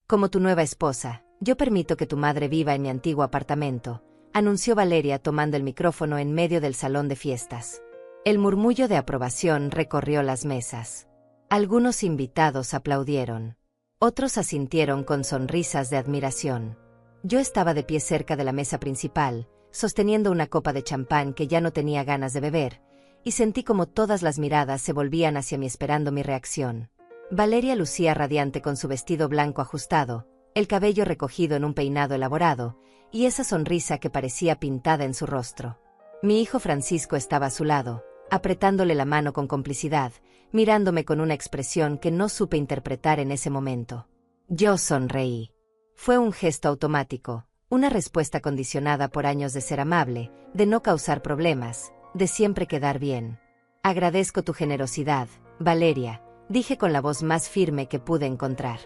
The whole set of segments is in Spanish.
Como tu nueva esposa, yo permito que tu madre viva en mi antiguo apartamento, anunció Valeria tomando el micrófono en medio del salón de fiestas. El murmullo de aprobación recorrió las mesas. Algunos invitados aplaudieron. Otros asintieron con sonrisas de admiración. Yo estaba de pie cerca de la mesa principal, sosteniendo una copa de champán que ya no tenía ganas de beber, y sentí como todas las miradas se volvían hacia mí esperando mi reacción. Valeria lucía radiante con su vestido blanco ajustado, el cabello recogido en un peinado elaborado, y esa sonrisa que parecía pintada en su rostro. Mi hijo Francisco estaba a su lado, apretándole la mano con complicidad, mirándome con una expresión que no supe interpretar en ese momento. Yo sonreí. Fue un gesto automático, una respuesta condicionada por años de ser amable, de no causar problemas, de siempre quedar bien. Agradezco tu generosidad, Valeria, dije con la voz más firme que pude encontrar.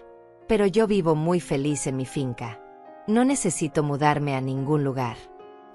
Pero yo vivo muy feliz en mi finca. No necesito mudarme a ningún lugar.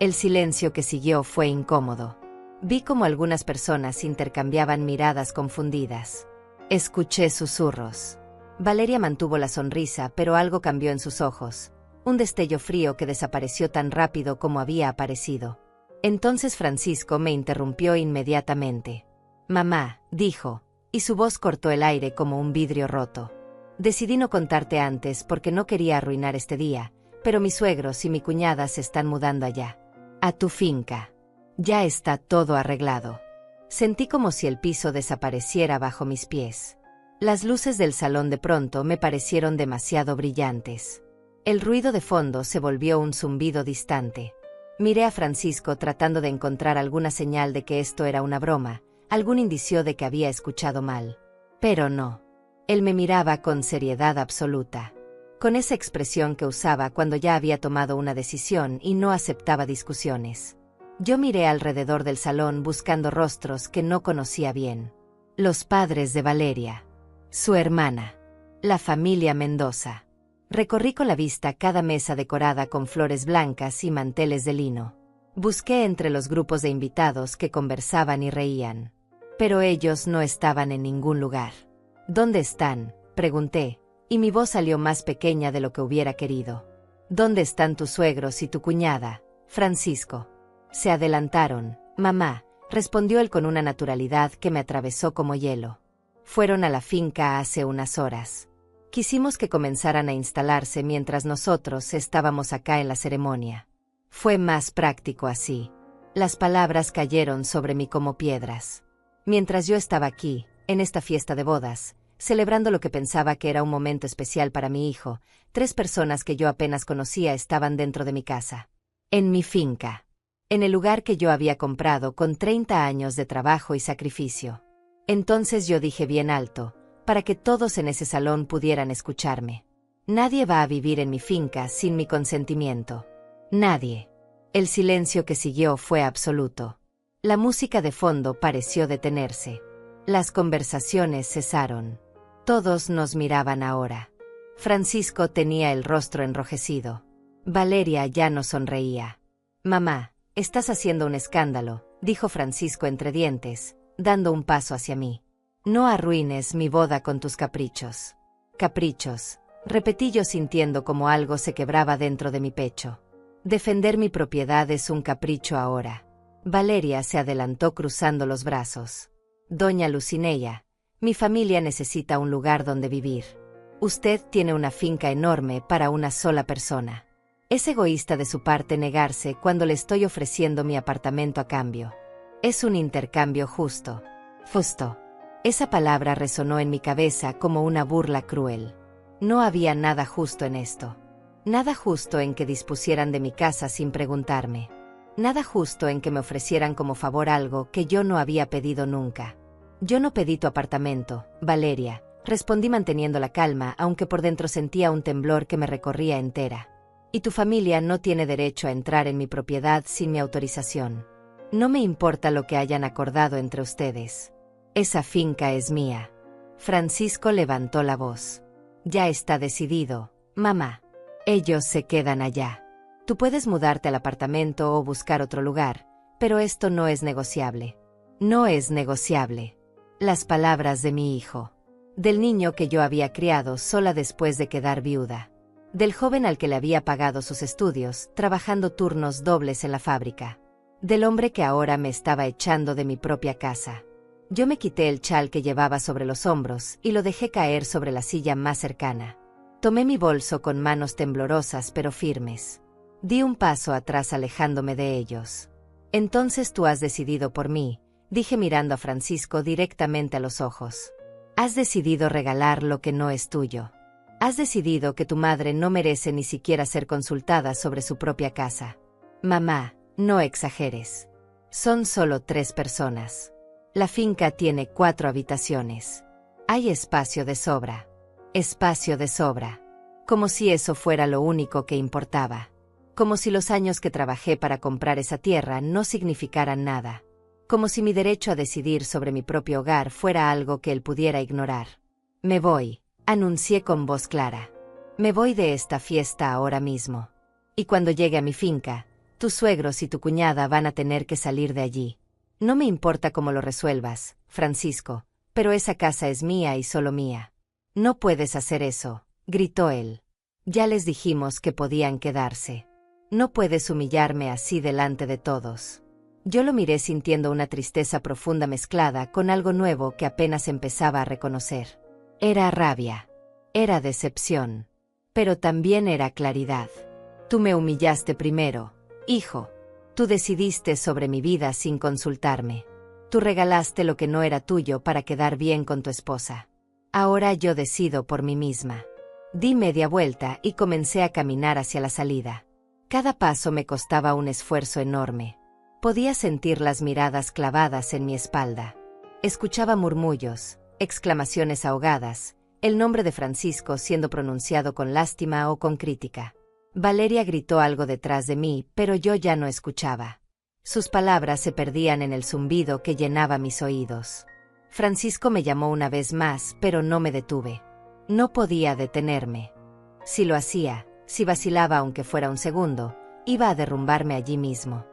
El silencio que siguió fue incómodo. Vi como algunas personas intercambiaban miradas confundidas. Escuché susurros. Valeria mantuvo la sonrisa, pero algo cambió en sus ojos. Un destello frío que desapareció tan rápido como había aparecido. Entonces Francisco me interrumpió inmediatamente. Mamá, dijo, y su voz cortó el aire como un vidrio roto. Decidí no contarte antes porque no quería arruinar este día, pero mis suegros y mi cuñada se están mudando allá. A tu finca. Ya está todo arreglado. Sentí como si el piso desapareciera bajo mis pies. Las luces del salón de pronto me parecieron demasiado brillantes. El ruido de fondo se volvió un zumbido distante. Miré a Francisco tratando de encontrar alguna señal de que esto era una broma, algún indicio de que había escuchado mal. Pero no. Él me miraba con seriedad absoluta, con esa expresión que usaba cuando ya había tomado una decisión y no aceptaba discusiones. Yo miré alrededor del salón buscando rostros que no conocía bien. Los padres de Valeria, su hermana, la familia Mendoza. Recorrí con la vista cada mesa decorada con flores blancas y manteles de lino. Busqué entre los grupos de invitados que conversaban y reían. Pero ellos no estaban en ningún lugar. ¿Dónde están?, pregunté, y mi voz salió más pequeña de lo que hubiera querido. ¿Dónde están tus suegros y tu cuñada, Francisco? Se adelantaron, mamá, respondió él con una naturalidad que me atravesó como hielo. Fueron a la finca hace unas horas. Quisimos que comenzaran a instalarse mientras nosotros estábamos acá en la ceremonia. Fue más práctico así. Las palabras cayeron sobre mí como piedras. Mientras yo estaba aquí, en esta fiesta de bodas, celebrando lo que pensaba que era un momento especial para mi hijo, 3 personas que yo apenas conocía estaban dentro de mi casa. En mi finca. En el lugar que yo había comprado con 30 años de trabajo y sacrificio. Entonces yo dije bien alto, para que todos en ese salón pudieran escucharme. Nadie va a vivir en mi finca sin mi consentimiento. Nadie. El silencio que siguió fue absoluto. La música de fondo pareció detenerse. Las conversaciones cesaron. Todos nos miraban ahora. Francisco tenía el rostro enrojecido. Valeria ya no sonreía. Mamá, estás haciendo un escándalo, dijo Francisco entre dientes, dando un paso hacia mí. No arruines mi boda con tus caprichos. Caprichos, repetí yo sintiendo como algo se quebraba dentro de mi pecho. Defender mi propiedad es un capricho ahora. Valeria se adelantó cruzando los brazos. Doña Lucinella, mi familia necesita un lugar donde vivir. Usted tiene una finca enorme para una sola persona. Es egoísta de su parte negarse cuando le estoy ofreciendo mi apartamento a cambio. Es un intercambio justo. Justo. Esa palabra resonó en mi cabeza como una burla cruel. No había nada justo en esto. Nada justo en que dispusieran de mi casa sin preguntarme. Nada justo en que me ofrecieran como favor algo que yo no había pedido nunca. Yo no pedí tu apartamento, Valeria, respondí manteniendo la calma, aunque por dentro sentía un temblor que me recorría entera. Y tu familia no tiene derecho a entrar en mi propiedad sin mi autorización. No me importa lo que hayan acordado entre ustedes. Esa finca es mía. Francisco levantó la voz. Ya está decidido, mamá. Ellos se quedan allá. Tú puedes mudarte al apartamento o buscar otro lugar, pero esto no es negociable. No es negociable. Las palabras de mi hijo. Del niño que yo había criado sola después de quedar viuda. Del joven al que le había pagado sus estudios, trabajando turnos dobles en la fábrica. Del hombre que ahora me estaba echando de mi propia casa. Yo me quité el chal que llevaba sobre los hombros y lo dejé caer sobre la silla más cercana. Tomé mi bolso con manos temblorosas pero firmes. Di un paso atrás alejándome de ellos. Entonces tú has decidido por mí, dije mirando a Francisco directamente a los ojos. Has decidido regalar lo que no es tuyo. Has decidido que tu madre no merece ni siquiera ser consultada sobre su propia casa. Mamá, no exageres. Son solo 3 personas. La finca tiene 4 habitaciones. Hay espacio de sobra. Espacio de sobra. Como si eso fuera lo único que importaba. Como si los años que trabajé para comprar esa tierra no significaran nada. Como si mi derecho a decidir sobre mi propio hogar fuera algo que él pudiera ignorar. Me voy, anuncié con voz clara. Me voy de esta fiesta ahora mismo. Y cuando llegue a mi finca, tus suegros y tu cuñada van a tener que salir de allí. No me importa cómo lo resuelvas, Francisco, pero esa casa es mía y solo mía. No puedes hacer eso, gritó él. Ya les dijimos que podían quedarse. No puedes humillarme así delante de todos. Yo lo miré sintiendo una tristeza profunda mezclada con algo nuevo que apenas empezaba a reconocer. Era rabia. Era decepción. Pero también era claridad. Tú me humillaste primero, hijo. Tú decidiste sobre mi vida sin consultarme. Tú regalaste lo que no era tuyo para quedar bien con tu esposa. Ahora yo decido por mí misma. Di media vuelta y comencé a caminar hacia la salida. Cada paso me costaba un esfuerzo enorme. Podía sentir las miradas clavadas en mi espalda. Escuchaba murmullos, exclamaciones ahogadas, el nombre de Francisco siendo pronunciado con lástima o con crítica. Valeria gritó algo detrás de mí, pero yo ya no escuchaba. Sus palabras se perdían en el zumbido que llenaba mis oídos. Francisco me llamó una vez más, pero no me detuve. No podía detenerme. Si lo hacía, si vacilaba aunque fuera un segundo, iba a derrumbarme allí mismo.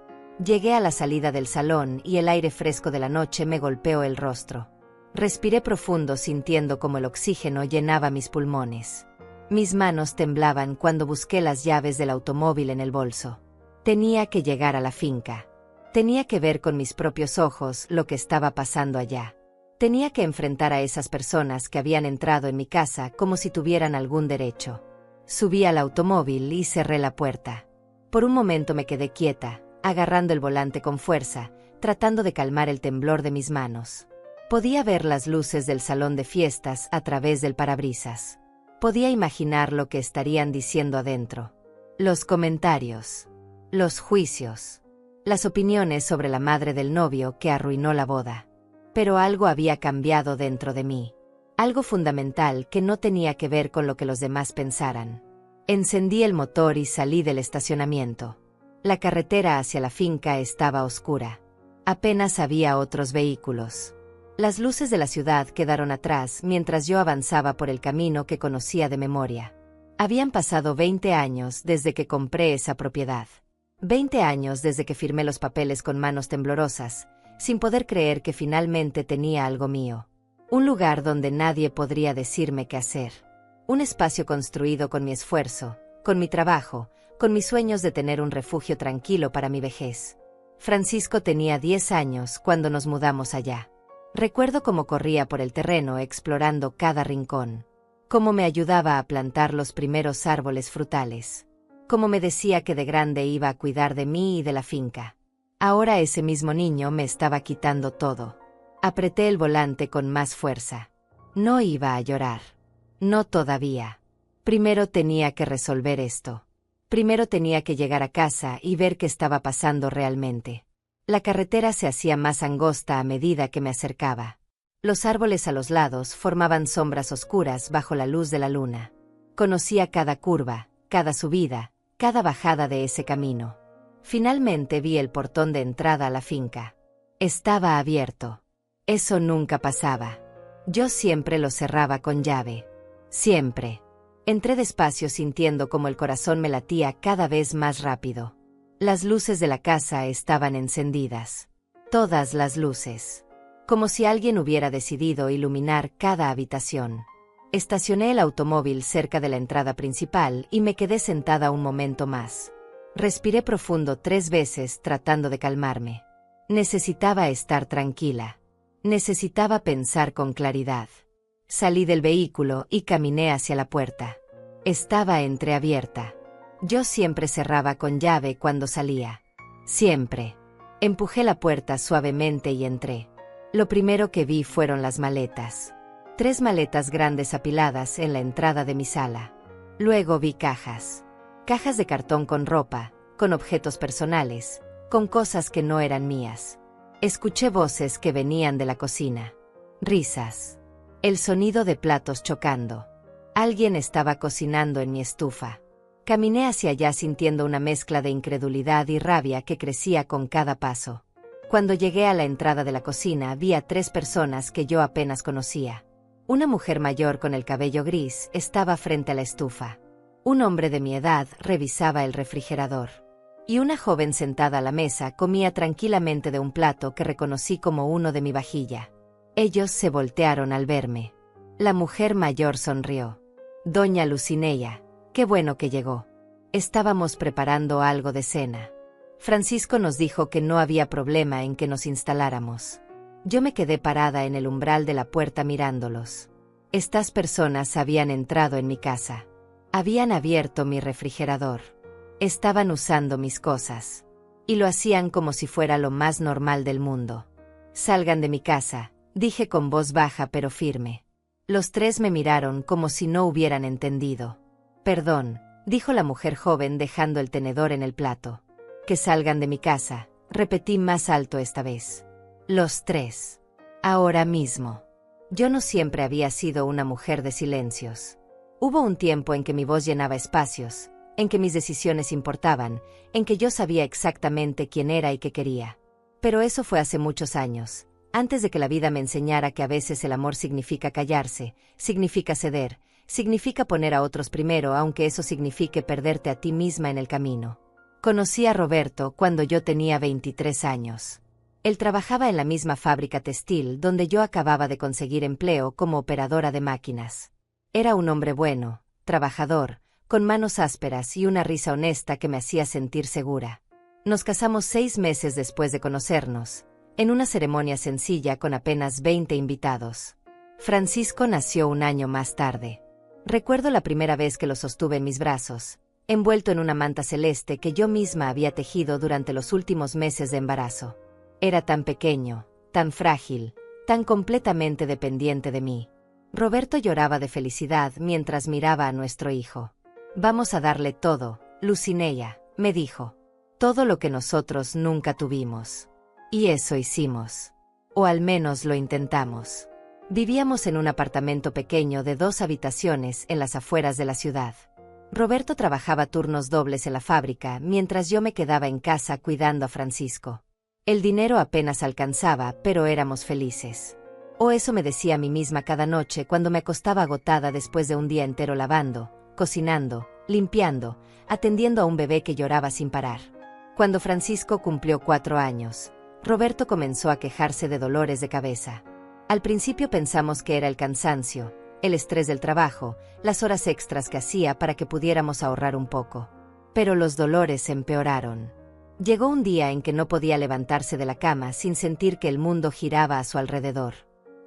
Llegué a la salida del salón y el aire fresco de la noche me golpeó el rostro. Respiré profundo sintiendo como el oxígeno llenaba mis pulmones. Mis manos temblaban cuando busqué las llaves del automóvil en el bolso. Tenía que llegar a la finca. Tenía que ver con mis propios ojos lo que estaba pasando allá. Tenía que enfrentar a esas personas que habían entrado en mi casa como si tuvieran algún derecho. Subí al automóvil y cerré la puerta. Por un momento me quedé quieta, agarrando el volante con fuerza, tratando de calmar el temblor de mis manos. Podía ver las luces del salón de fiestas a través del parabrisas. Podía imaginar lo que estarían diciendo adentro. Los comentarios. Los juicios. Las opiniones sobre la madre del novio que arruinó la boda. Pero algo había cambiado dentro de mí. Algo fundamental que no tenía que ver con lo que los demás pensaran. Encendí el motor y salí del estacionamiento. La carretera hacia la finca estaba oscura. Apenas había otros vehículos. Las luces de la ciudad quedaron atrás mientras yo avanzaba por el camino que conocía de memoria. Habían pasado 20 años desde que compré esa propiedad. 20 años desde que firmé los papeles con manos temblorosas, sin poder creer que finalmente tenía algo mío. Un lugar donde nadie podría decirme qué hacer. Un espacio construido con mi esfuerzo, con mi trabajo, con mis sueños de tener un refugio tranquilo para mi vejez. Francisco tenía 10 años cuando nos mudamos allá. Recuerdo cómo corría por el terreno explorando cada rincón. Cómo me ayudaba a plantar los primeros árboles frutales. Cómo me decía que de grande iba a cuidar de mí y de la finca. Ahora ese mismo niño me estaba quitando todo. Apreté el volante con más fuerza. No iba a llorar. No todavía. Primero tenía que resolver esto. Primero tenía que llegar a casa y ver qué estaba pasando realmente. La carretera se hacía más angosta a medida que me acercaba. Los árboles a los lados formaban sombras oscuras bajo la luz de la luna. Conocía cada curva, cada subida, cada bajada de ese camino. Finalmente vi el portón de entrada a la finca. Estaba abierto. Eso nunca pasaba. Yo siempre lo cerraba con llave. Siempre. Entré despacio sintiendo como el corazón me latía cada vez más rápido. Las luces de la casa estaban encendidas. Todas las luces. Como si alguien hubiera decidido iluminar cada habitación. Estacioné el automóvil cerca de la entrada principal y me quedé sentada un momento más. Respiré profundo 3 veces tratando de calmarme. Necesitaba estar tranquila. Necesitaba pensar con claridad. Salí del vehículo y caminé hacia la puerta. Estaba entreabierta. Yo siempre cerraba con llave cuando salía. Siempre. Empujé la puerta suavemente y entré. Lo primero que vi fueron las maletas. 3 maletas grandes apiladas en la entrada de mi sala. Luego vi cajas. Cajas de cartón con ropa, con objetos personales, con cosas que no eran mías. Escuché voces que venían de la cocina. Risas. El sonido de platos chocando. Alguien estaba cocinando en mi estufa. Caminé hacia allá sintiendo una mezcla de incredulidad y rabia que crecía con cada paso. Cuando llegué a la entrada de la cocina vi a 3 personas que yo apenas conocía. Una mujer mayor con el cabello gris estaba frente a la estufa. Un hombre de mi edad revisaba el refrigerador. Y una joven sentada a la mesa comía tranquilamente de un plato que reconocí como uno de mi vajilla. Ellos se voltearon al verme. La mujer mayor sonrió. Doña Lucineya, qué bueno que llegó. Estábamos preparando algo de cena. Francisco nos dijo que no había problema en que nos instaláramos. Yo me quedé parada en el umbral de la puerta mirándolos. Estas personas habían entrado en mi casa. Habían abierto mi refrigerador. Estaban usando mis cosas. Y lo hacían como si fuera lo más normal del mundo. Salgan de mi casa, dije con voz baja pero firme. Los 3 me miraron como si no hubieran entendido. Perdón, dijo la mujer joven dejando el tenedor en el plato. Que salgan de mi casa, repetí más alto esta vez. Los 3. Ahora mismo. Yo no siempre había sido una mujer de silencios. Hubo un tiempo en que mi voz llenaba espacios, en que mis decisiones importaban, en que yo sabía exactamente quién era y qué quería. Pero eso fue hace muchos años, antes de que la vida me enseñara que a veces el amor significa callarse, significa ceder, significa poner a otros primero aunque eso signifique perderte a ti misma en el camino. Conocí a Roberto cuando yo tenía 23 años. Él trabajaba en la misma fábrica textil donde yo acababa de conseguir empleo como operadora de máquinas. Era un hombre bueno, trabajador, con manos ásperas y una risa honesta que me hacía sentir segura. Nos casamos 6 meses después de conocernos, en una ceremonia sencilla con apenas 20 invitados. Francisco nació un año más tarde. Recuerdo la primera vez que lo sostuve en mis brazos, envuelto en una manta celeste que yo misma había tejido durante los últimos meses de embarazo. Era tan pequeño, tan frágil, tan completamente dependiente de mí. Roberto lloraba de felicidad mientras miraba a nuestro hijo. Vamos a darle todo, Lucineya, me dijo. Todo lo que nosotros nunca tuvimos. Y eso hicimos. O al menos lo intentamos. Vivíamos en un apartamento pequeño de 2 habitaciones en las afueras de la ciudad. Roberto trabajaba turnos dobles en la fábrica mientras yo me quedaba en casa cuidando a Francisco. El dinero apenas alcanzaba, pero éramos felices. O eso me decía a mí misma cada noche cuando me acostaba agotada después de un día entero lavando, cocinando, limpiando, atendiendo a un bebé que lloraba sin parar. Cuando Francisco cumplió 4 años, Roberto comenzó a quejarse de dolores de cabeza. Al principio pensamos que era el cansancio, el estrés del trabajo, las horas extras que hacía para que pudiéramos ahorrar un poco. Pero los dolores empeoraron. Llegó un día en que no podía levantarse de la cama sin sentir que el mundo giraba a su alrededor.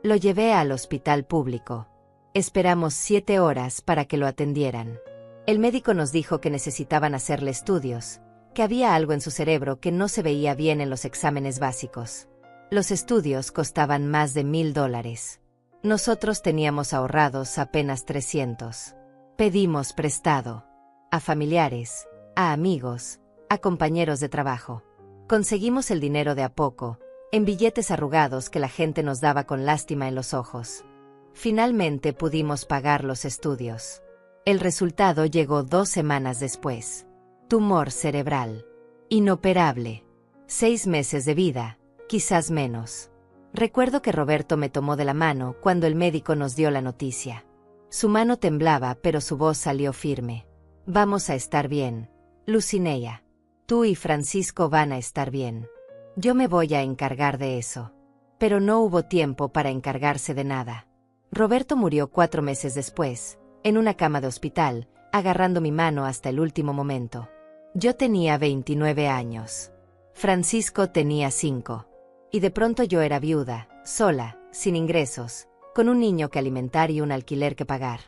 Lo llevé al hospital público. Esperamos 7 horas para que lo atendieran. El médico nos dijo que necesitaban hacerle estudios, que había algo en su cerebro que no se veía bien en los exámenes básicos. Los estudios costaban más de $1000. Nosotros teníamos ahorrados apenas 300. Pedimos prestado. A familiares, a amigos, a compañeros de trabajo. Conseguimos el dinero de a poco, en billetes arrugados que la gente nos daba con lástima en los ojos. Finalmente pudimos pagar los estudios. El resultado llegó 2 semanas después. Tumor cerebral. Inoperable. 6 meses de vida, quizás menos. Recuerdo que Roberto me tomó de la mano cuando el médico nos dio la noticia. Su mano temblaba, pero su voz salió firme. Vamos a estar bien, Lucineya. Tú y Francisco van a estar bien. Yo me voy a encargar de eso. Pero no hubo tiempo para encargarse de nada. Roberto murió 4 meses después, en una cama de hospital, agarrando mi mano hasta el último momento. Yo tenía 29 años. Francisco tenía 5. Y de pronto yo era viuda, sola, sin ingresos, con un niño que alimentar y un alquiler que pagar.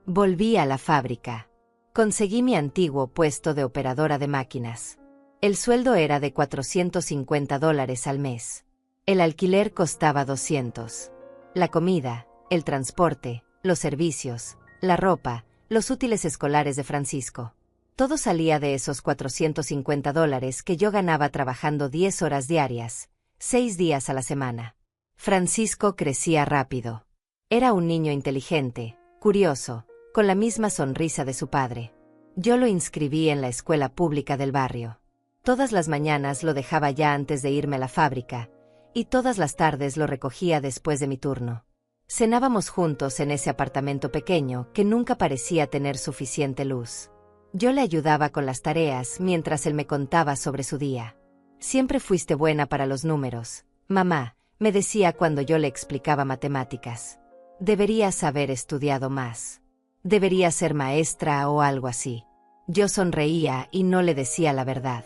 Volví a la fábrica. Conseguí mi antiguo puesto de operadora de máquinas. El sueldo era de $450 al mes. El alquiler costaba 200. La comida, el transporte, los servicios, la ropa, los útiles escolares de Francisco. Todo salía de esos $450 que yo ganaba trabajando 10 horas diarias, 6 días a la semana. Francisco crecía rápido. Era un niño inteligente, curioso, con la misma sonrisa de su padre. Yo lo inscribí en la escuela pública del barrio. Todas las mañanas lo dejaba ya antes de irme a la fábrica, y todas las tardes lo recogía después de mi turno. Cenábamos juntos en ese apartamento pequeño que nunca parecía tener suficiente luz. Yo le ayudaba con las tareas mientras él me contaba sobre su día. Siempre fuiste buena para los números, mamá, me decía cuando yo le explicaba matemáticas. Deberías haber estudiado más. Deberías ser maestra o algo así. Yo sonreía y no le decía la verdad.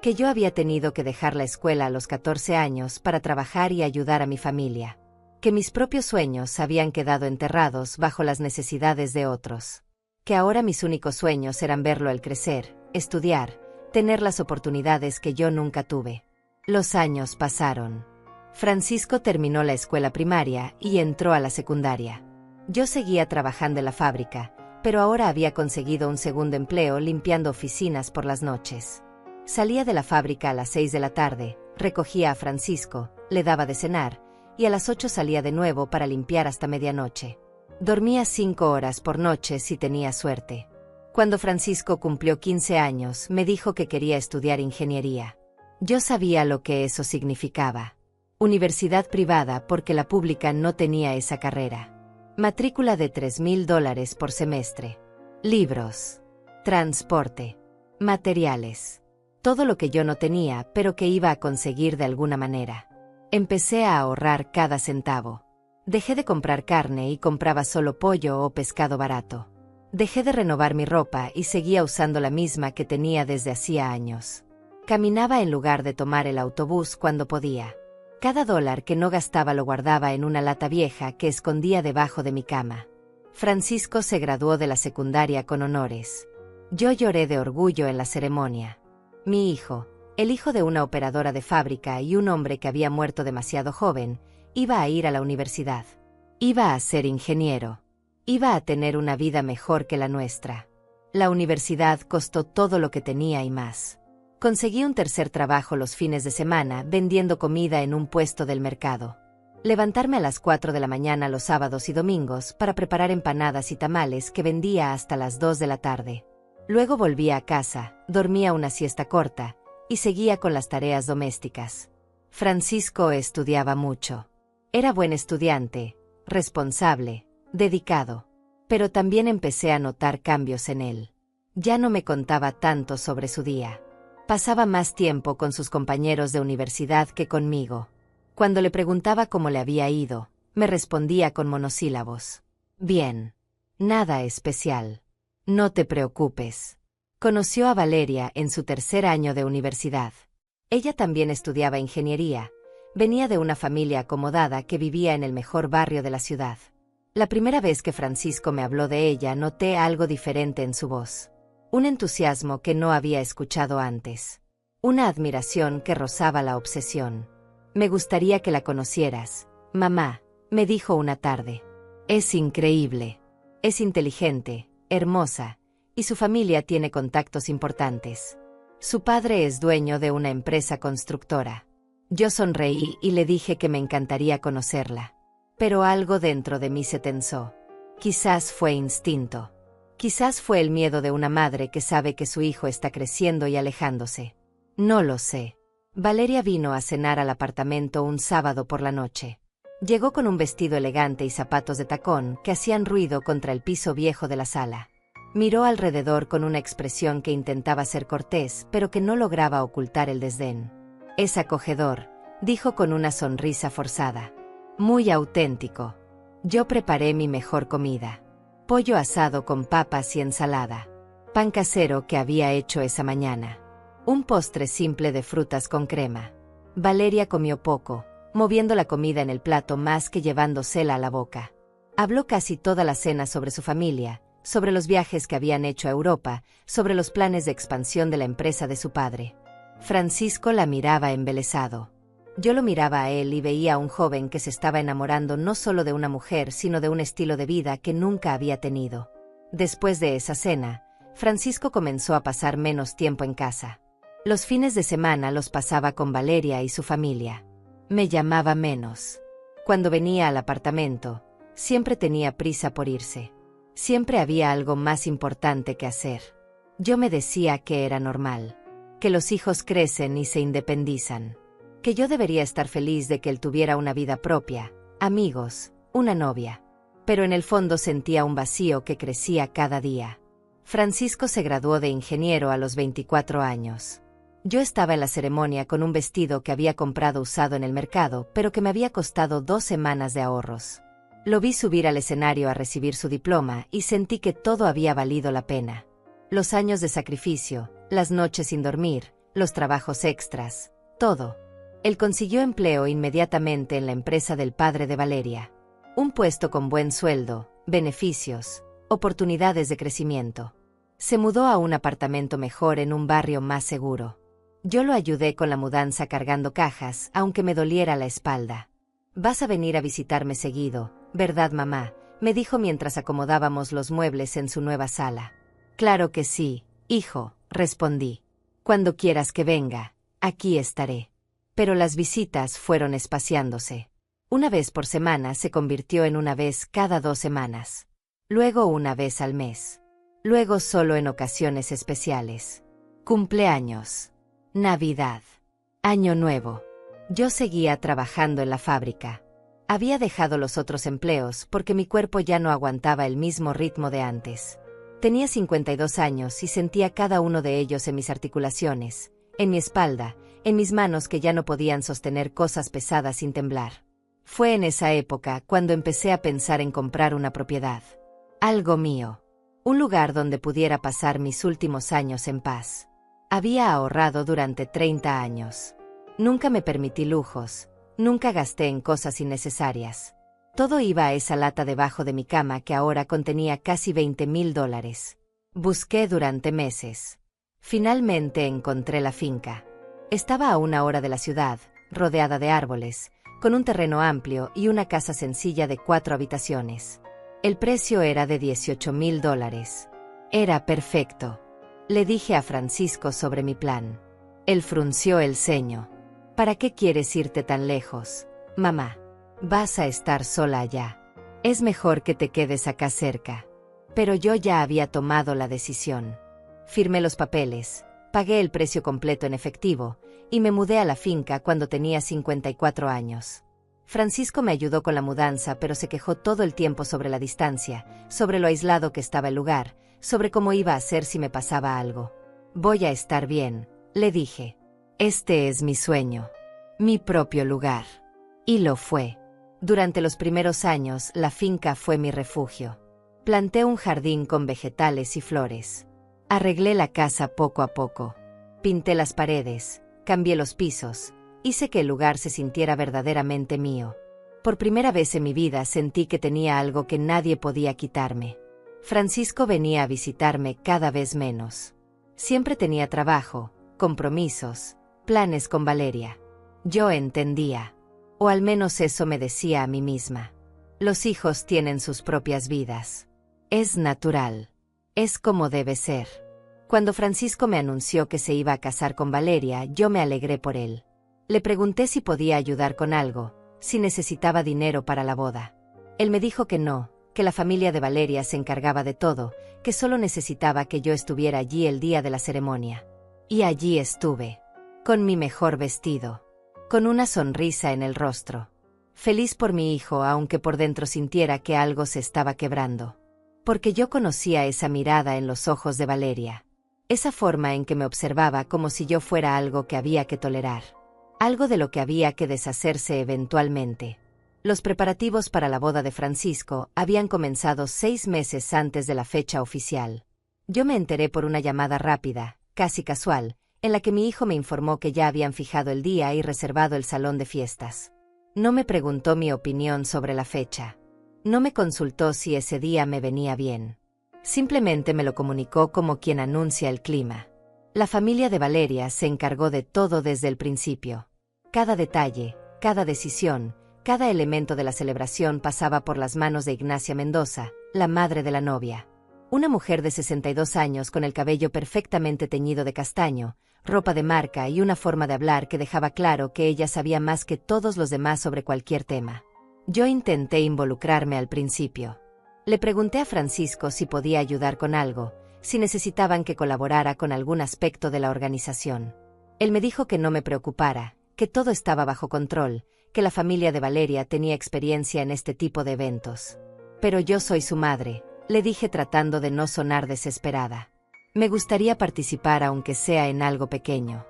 Que yo había tenido que dejar la escuela a los 14 años para trabajar y ayudar a mi familia. Que mis propios sueños habían quedado enterrados bajo las necesidades de otros. Que ahora mis únicos sueños eran verlo al crecer, estudiar, tener las oportunidades que yo nunca tuve. Los años pasaron. Francisco terminó la escuela primaria y entró a la secundaria. Yo seguía trabajando en la fábrica, pero ahora había conseguido un segundo empleo limpiando oficinas por las noches. Salía de la fábrica a las 6 de la tarde, recogía a Francisco, le daba de cenar, y a las 8 salía de nuevo para limpiar hasta medianoche. Dormía 5 horas por noche si tenía suerte. Cuando Francisco cumplió 15 años, me dijo que quería estudiar ingeniería. Yo sabía lo que eso significaba. Universidad privada porque la pública no tenía esa carrera. Matrícula de $3,000 por semestre. Libros. Transporte. Materiales. Todo lo que yo no tenía, pero que iba a conseguir de alguna manera. Empecé a ahorrar cada centavo. Dejé de comprar carne y compraba solo pollo o pescado barato. Dejé de renovar mi ropa y seguía usando la misma que tenía desde hacía años. Caminaba en lugar de tomar el autobús cuando podía. Cada dólar que no gastaba lo guardaba en una lata vieja que escondía debajo de mi cama. Francisco se graduó de la secundaria con honores. Yo lloré de orgullo en la ceremonia. Mi hijo, el hijo de una operadora de fábrica y un hombre que había muerto demasiado joven, iba a ir a la universidad. Iba a ser ingeniero. Iba a tener una vida mejor que la nuestra. La universidad costó todo lo que tenía y más. Conseguí un tercer trabajo los fines de semana vendiendo comida en un puesto del mercado. Levantarme a las 4 de la mañana los sábados y domingos para preparar empanadas y tamales que vendía hasta las 2 de la tarde. Luego volvía a casa, dormía una siesta corta y seguía con las tareas domésticas. Francisco estudiaba mucho. Era buen estudiante, responsable, dedicado. Pero también empecé a notar cambios en él. Ya no me contaba tanto sobre su día. Pasaba más tiempo con sus compañeros de universidad que conmigo. Cuando le preguntaba cómo le había ido, me respondía con monosílabos. Bien. Nada especial. No te preocupes. Conoció a Valeria en su tercer año de universidad. Ella también estudiaba ingeniería. Venía de una familia acomodada que vivía en el mejor barrio de la ciudad. La primera vez que Francisco me habló de ella noté algo diferente en su voz. Un entusiasmo que no había escuchado antes. Una admiración que rozaba la obsesión. Me gustaría que la conocieras, mamá, me dijo una tarde. Es increíble. Es inteligente, hermosa, y su familia tiene contactos importantes. Su padre es dueño de una empresa constructora. Yo sonreí y le dije que me encantaría conocerla. Pero algo dentro de mí se tensó. Quizás fue instinto. Quizás fue el miedo de una madre que sabe que su hijo está creciendo y alejándose. No lo sé. Valeria vino a cenar al apartamento un sábado por la noche. Llegó con un vestido elegante y zapatos de tacón que hacían ruido contra el piso viejo de la sala. Miró alrededor con una expresión que intentaba ser cortés, pero que no lograba ocultar el desdén. Es acogedor, dijo con una sonrisa forzada. Muy auténtico. Yo preparé mi mejor comida. Pollo asado con papas y ensalada. Pan casero que había hecho esa mañana. Un postre simple de frutas con crema. Valeria comió poco, moviendo la comida en el plato más que llevándosela a la boca. Habló casi toda la cena sobre su familia, sobre los viajes que habían hecho a Europa, sobre los planes de expansión de la empresa de su padre. Francisco la miraba embelesado. Yo lo miraba a él y veía a un joven que se estaba enamorando no solo de una mujer, sino de un estilo de vida que nunca había tenido. Después de esa cena, Francisco comenzó a pasar menos tiempo en casa. Los fines de semana los pasaba con Valeria y su familia. Me llamaba menos. Cuando venía al apartamento, siempre tenía prisa por irse. Siempre había algo más importante que hacer. Yo me decía que era normal, que los hijos crecen y se independizan, que yo debería estar feliz de que él tuviera una vida propia, amigos, una novia. Pero en el fondo sentía un vacío que crecía cada día. Francisco se graduó de ingeniero a los 24 años. Yo estaba en la ceremonia con un vestido que había comprado usado en el mercado, pero que me había costado 2 semanas de ahorros. Lo vi subir al escenario a recibir su diploma y sentí que todo había valido la pena. Los años de sacrificio, las noches sin dormir, los trabajos extras, todo. Él consiguió empleo inmediatamente en la empresa del padre de Valeria. Un puesto con buen sueldo, beneficios, oportunidades de crecimiento. Se mudó a un apartamento mejor en un barrio más seguro. Yo lo ayudé con la mudanza cargando cajas, aunque me doliera la espalda. «Vas a venir a visitarme seguido, ¿verdad, mamá?», me dijo mientras acomodábamos los muebles en su nueva sala. «Claro que sí, hijo», respondí. «Cuando quieras que venga, aquí estaré». Pero las visitas fueron espaciándose. Una vez por semana se convirtió en una vez cada 2 semanas. Luego una vez al mes. Luego solo en ocasiones especiales. Cumpleaños. Navidad. Año Nuevo. Yo seguía trabajando en la fábrica. Había dejado los otros empleos porque mi cuerpo ya no aguantaba el mismo ritmo de antes. Tenía 52 años y sentía cada uno de ellos en mis articulaciones, en mi espalda, en mis manos que ya no podían sostener cosas pesadas sin temblar. Fue en esa época cuando empecé a pensar en comprar una propiedad. Algo mío. Un lugar donde pudiera pasar mis últimos años en paz. Había ahorrado durante 30 años. Nunca me permití lujos, nunca gasté en cosas innecesarias. Todo iba a esa lata debajo de mi cama que ahora contenía casi $20,000. Busqué durante meses. Finalmente encontré la finca. Estaba a 1 hora de la ciudad, rodeada de árboles, con un terreno amplio y una casa sencilla de 4 habitaciones. El precio era de $18,000. Era perfecto. Le dije a Francisco sobre mi plan. Él frunció el ceño. «¿Para qué quieres irte tan lejos, mamá? Vas a estar sola allá. Es mejor que te quedes acá cerca». Pero yo ya había tomado la decisión. Firmé los papeles, pagué el precio completo en efectivo, y me mudé a la finca cuando tenía 54 años. Francisco me ayudó con la mudanza, pero se quejó todo el tiempo sobre la distancia, sobre lo aislado que estaba el lugar, sobre cómo iba a ser si me pasaba algo. «Voy a estar bien», le dije. «Este es mi sueño. Mi propio lugar». Y lo fue. Durante los primeros años, la finca fue mi refugio. Planté un jardín con vegetales y flores. Arreglé la casa poco a poco. Pinté las paredes, cambié los pisos, hice que el lugar se sintiera verdaderamente mío. Por primera vez en mi vida sentí que tenía algo que nadie podía quitarme. Francisco venía a visitarme cada vez menos. Siempre tenía trabajo, compromisos, planes con Valeria. Yo entendía, o al menos eso me decía a mí misma. Los hijos tienen sus propias vidas. Es natural. Es como debe ser. Cuando Francisco me anunció que se iba a casar con Valeria, yo me alegré por él. Le pregunté si podía ayudar con algo, si necesitaba dinero para la boda. Él me dijo que no, que la familia de Valeria se encargaba de todo, que solo necesitaba que yo estuviera allí el día de la ceremonia. Y allí estuve, con mi mejor vestido, con una sonrisa en el rostro. Feliz por mi hijo, aunque por dentro sintiera que algo se estaba quebrando. Porque yo conocía esa mirada en los ojos de Valeria. Esa forma en que me observaba como si yo fuera algo que había que tolerar. Algo de lo que había que deshacerse eventualmente. Los preparativos para la boda de Francisco habían comenzado 6 meses antes de la fecha oficial. Yo me enteré por una llamada rápida, casi casual, en la que mi hijo me informó que ya habían fijado el día y reservado el salón de fiestas. No me preguntó mi opinión sobre la fecha. No me consultó si ese día me venía bien. Simplemente me lo comunicó como quien anuncia el clima. La familia de Valeria se encargó de todo desde el principio. Cada detalle, cada decisión, cada elemento de la celebración pasaba por las manos de Ignacia Mendoza, la madre de la novia. Una mujer de 62 años con el cabello perfectamente teñido de castaño, ropa de marca y una forma de hablar que dejaba claro que ella sabía más que todos los demás sobre cualquier tema. Yo intenté involucrarme al principio. Le pregunté a Francisco si podía ayudar con algo, si necesitaban que colaborara con algún aspecto de la organización. Él me dijo que no me preocupara, que todo estaba bajo control, que la familia de Valeria tenía experiencia en este tipo de eventos. Pero yo soy su madre, le dije tratando de no sonar desesperada. Me gustaría participar aunque sea en algo pequeño.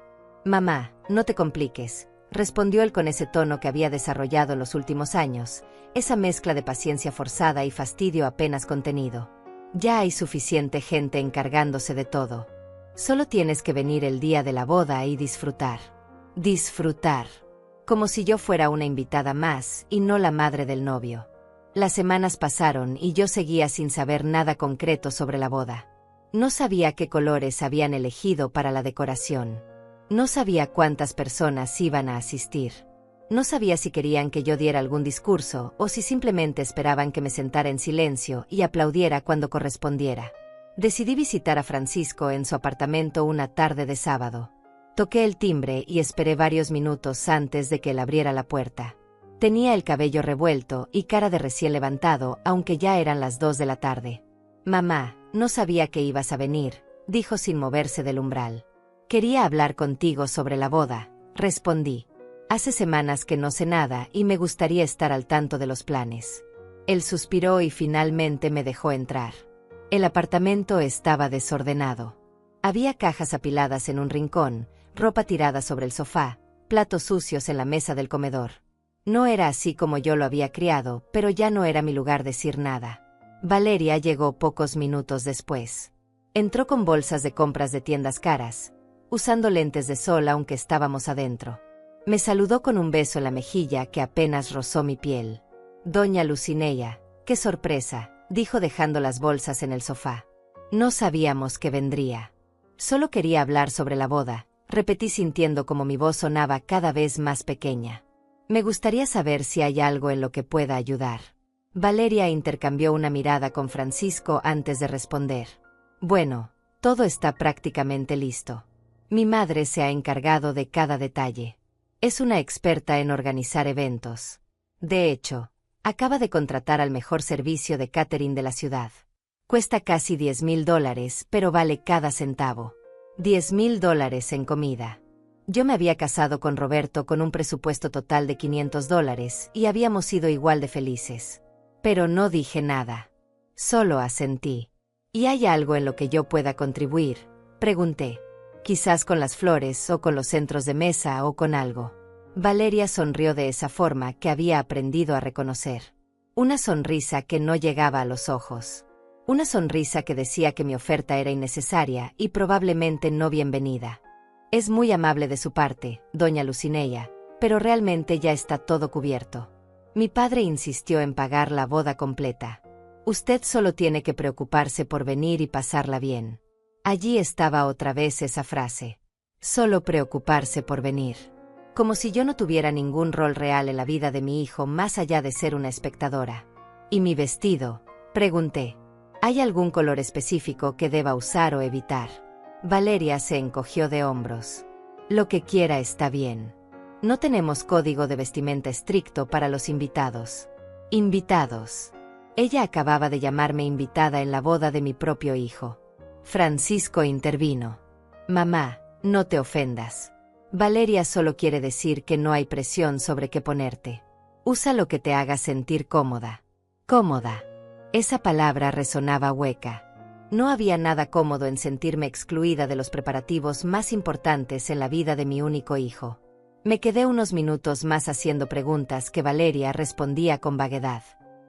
Mamá, no te compliques, respondió él con ese tono que había desarrollado en los últimos años, esa mezcla de paciencia forzada y fastidio apenas contenido. Ya hay suficiente gente encargándose de todo. Solo tienes que venir el día de la boda y disfrutar. Disfrutar. Como si yo fuera una invitada más y no la madre del novio. Las semanas pasaron y yo seguía sin saber nada concreto sobre la boda. No sabía qué colores habían elegido para la decoración. No sabía cuántas personas iban a asistir. No sabía si querían que yo diera algún discurso o si simplemente esperaban que me sentara en silencio y aplaudiera cuando correspondiera. Decidí visitar a Francisco en su apartamento una tarde de sábado. Toqué el timbre y esperé varios minutos antes de que él abriera la puerta. Tenía el cabello revuelto y cara de recién levantado, aunque ya eran las 2 de la tarde. Mamá, no sabía que ibas a venir, dijo sin moverse del umbral. Quería hablar contigo sobre la boda, respondí. Hace semanas que no sé nada y me gustaría estar al tanto de los planes. Él suspiró y finalmente me dejó entrar. El apartamento estaba desordenado. Había cajas apiladas en un rincón, ropa tirada sobre el sofá, platos sucios en la mesa del comedor. No era así como yo lo había criado, pero ya no era mi lugar decir nada. Valeria llegó pocos minutos después. Entró con bolsas de compras de tiendas caras, usando lentes de sol aunque estábamos adentro. Me saludó con un beso en la mejilla que apenas rozó mi piel. Doña Lucineya, qué sorpresa, dijo dejando las bolsas en el sofá. No sabíamos que vendría. Solo quería hablar sobre la boda, repetí sintiendo como mi voz sonaba cada vez más pequeña. Me gustaría saber si hay algo en lo que pueda ayudar. Valeria intercambió una mirada con Francisco antes de responder. Bueno, todo está prácticamente listo. Mi madre se ha encargado de cada detalle. Es una experta en organizar eventos. De hecho, acaba de contratar al mejor servicio de catering de la ciudad. Cuesta casi $10,000, pero vale cada centavo. $10,000 en comida. Yo me había casado con Roberto con un presupuesto total de $500 y habíamos sido igual de felices. Pero no dije nada. Solo asentí. ¿Y hay algo en lo que yo pueda contribuir?, pregunté. Quizás con las flores o con los centros de mesa o con algo. Valeria sonrió de esa forma que había aprendido a reconocer. Una sonrisa que no llegaba a los ojos. Una sonrisa que decía que mi oferta era innecesaria y probablemente no bienvenida. Es muy amable de su parte, doña Lucineya, pero realmente ya está todo cubierto. Mi padre insistió en pagar la boda completa. Usted solo tiene que preocuparse por venir y pasarla bien. Allí estaba otra vez esa frase. Solo preocuparse por venir. Como si yo no tuviera ningún rol real en la vida de mi hijo más allá de ser una espectadora. ¿Y mi vestido?, pregunté. ¿Hay algún color específico que deba usar o evitar? Valeria se encogió de hombros. Lo que quiera está bien. No tenemos código de vestimenta estricto para los invitados. Invitados. Ella acababa de llamarme invitada en la boda de mi propio hijo. Francisco intervino. Mamá, no te ofendas. Valeria solo quiere decir que no hay presión sobre qué ponerte. Usa lo que te haga sentir cómoda. Cómoda. Esa palabra resonaba hueca. No había nada cómodo en sentirme excluida de los preparativos más importantes en la vida de mi único hijo. Me quedé unos minutos más haciendo preguntas que Valeria respondía con vaguedad.